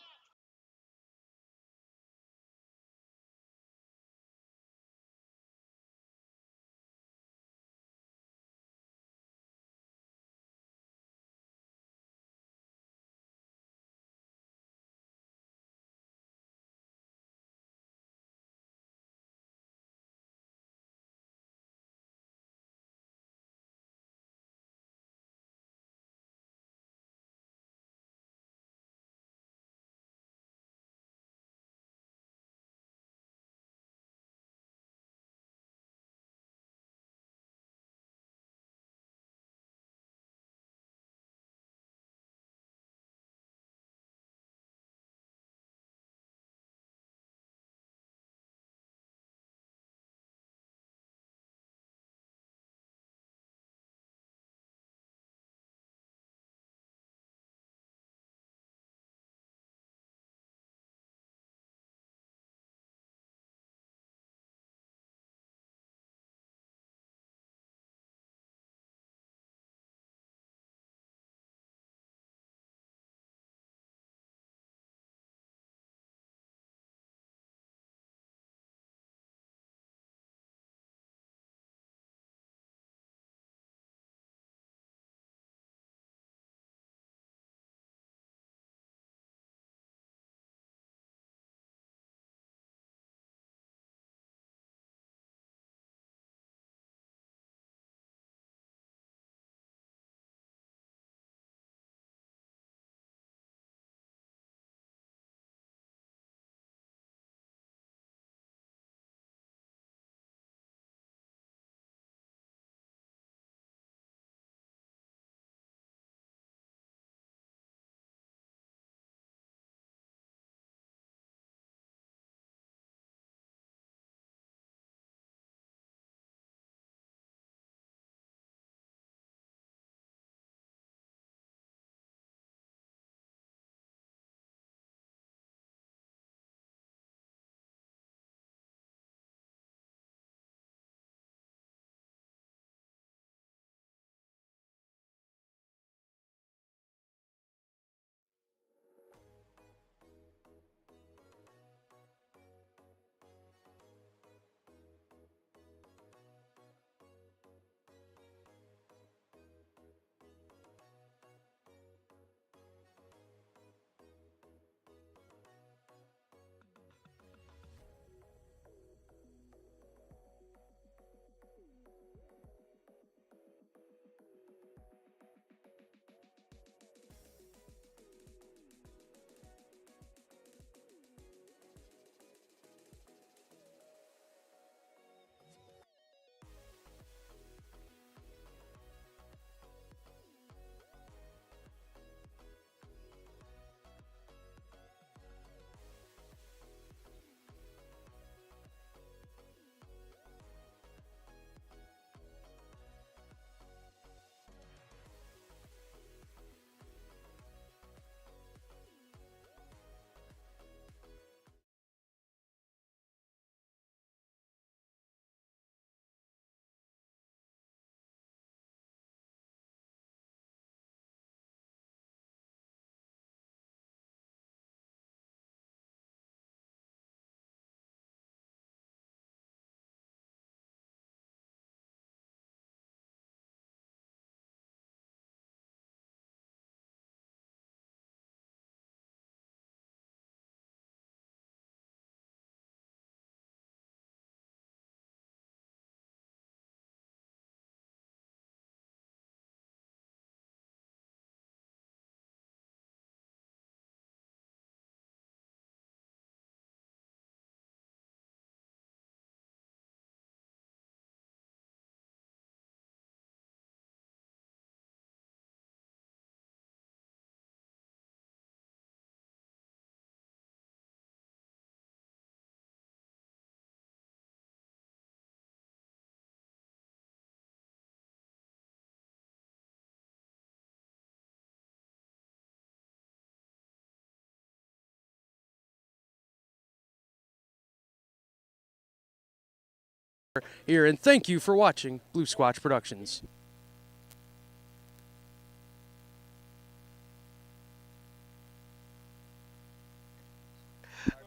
here, and thank you for watching Blue Squatch Productions.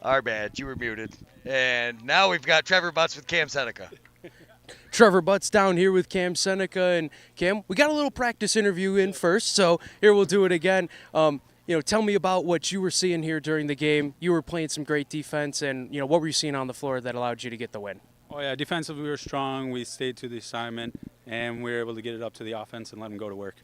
Our bad, you were muted. And now we've got Trevor Butts with Cam Seneca. Trevor Butts down here with Cam Seneca. And Cam, we got a little practice interview in first, so here we'll do it again. Tell me about what you were seeing here during the game. You were playing some great defense, and what were you seeing on the floor that allowed you to get the win? Oh yeah, defensively we were strong. We stayed to the assignment, and we were able to get it up to the offense and let them go to work.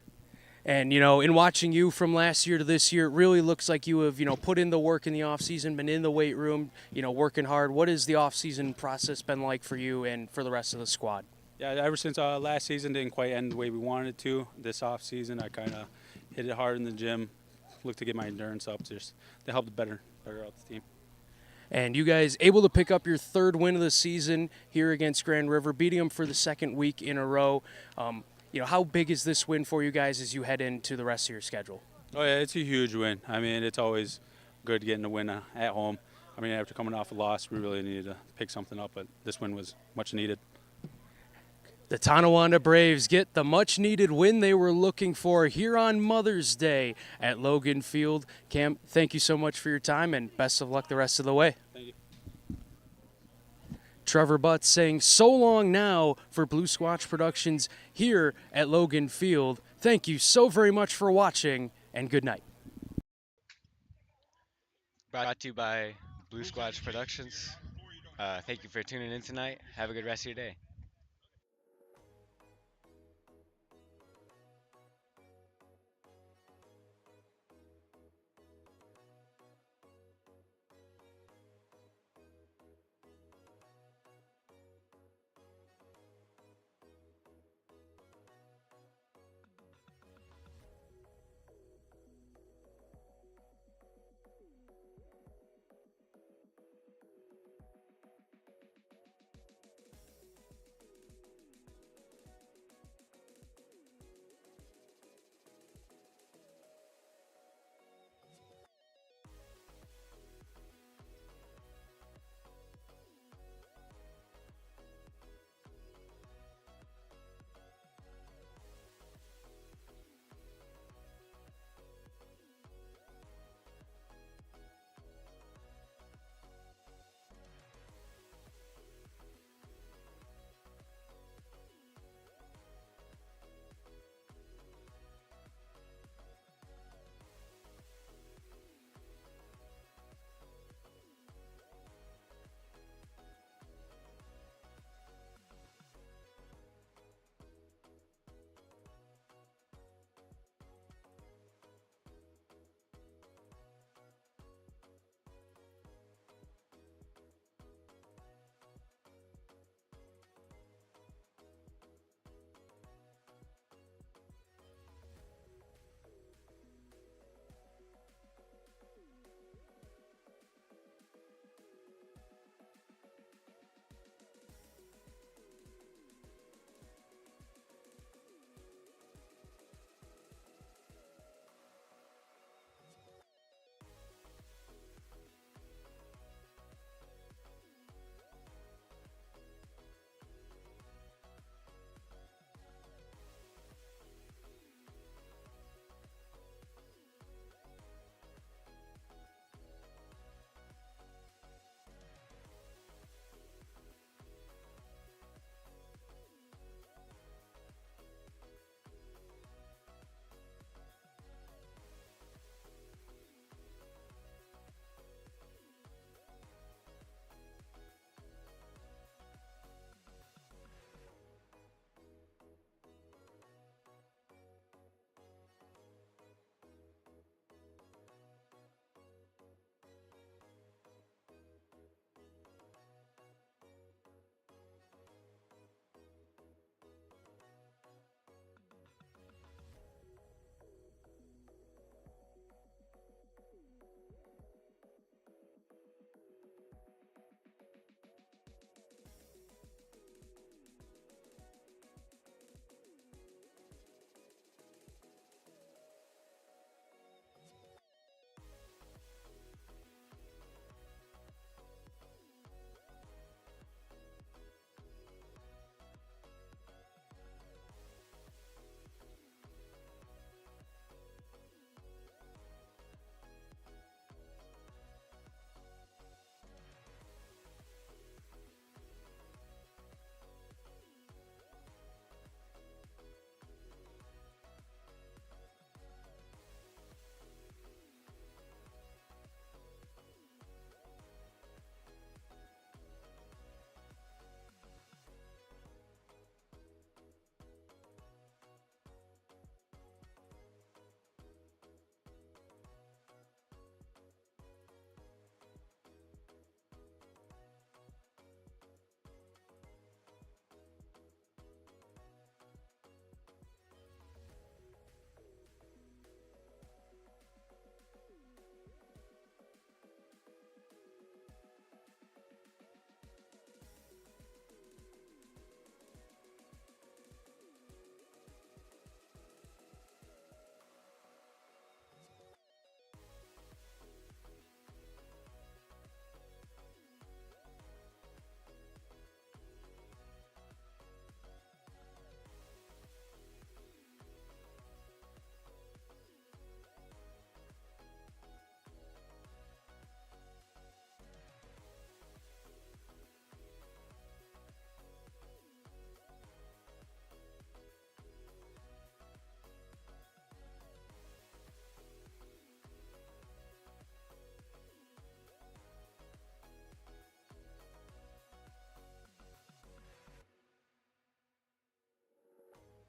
And, in watching you from last year to this year, it really looks like you have, put in the work in the offseason, been in the weight room, working hard. What has the offseason process been like for you and for the rest of the squad? Yeah, ever since last season didn't quite end the way we wanted it to. This offseason I kind of hit it hard in the gym, looked to get my endurance up just to help better out the team. And you guys able to pick up your third win of the season here against Grand River, beating them for the second week in a row. How big is this win for you guys as you head into the rest of your schedule? Oh yeah, it's a huge win. I mean, it's always good getting a win at home. I mean, after coming off a loss, we really needed to pick something up, but this win was much needed. The Tonawanda Braves get the much-needed win they were looking for here on Mother's Day at Logan Field. Cam, thank you so much for your time, and best of luck the rest of the way. Thank you. Trevor Butts saying so long now for Blue Squatch Productions here at Logan Field. Thank you so very much for watching, and good night. Brought to you by Blue Squatch Productions. Thank you for tuning in tonight. Have a good rest of your day.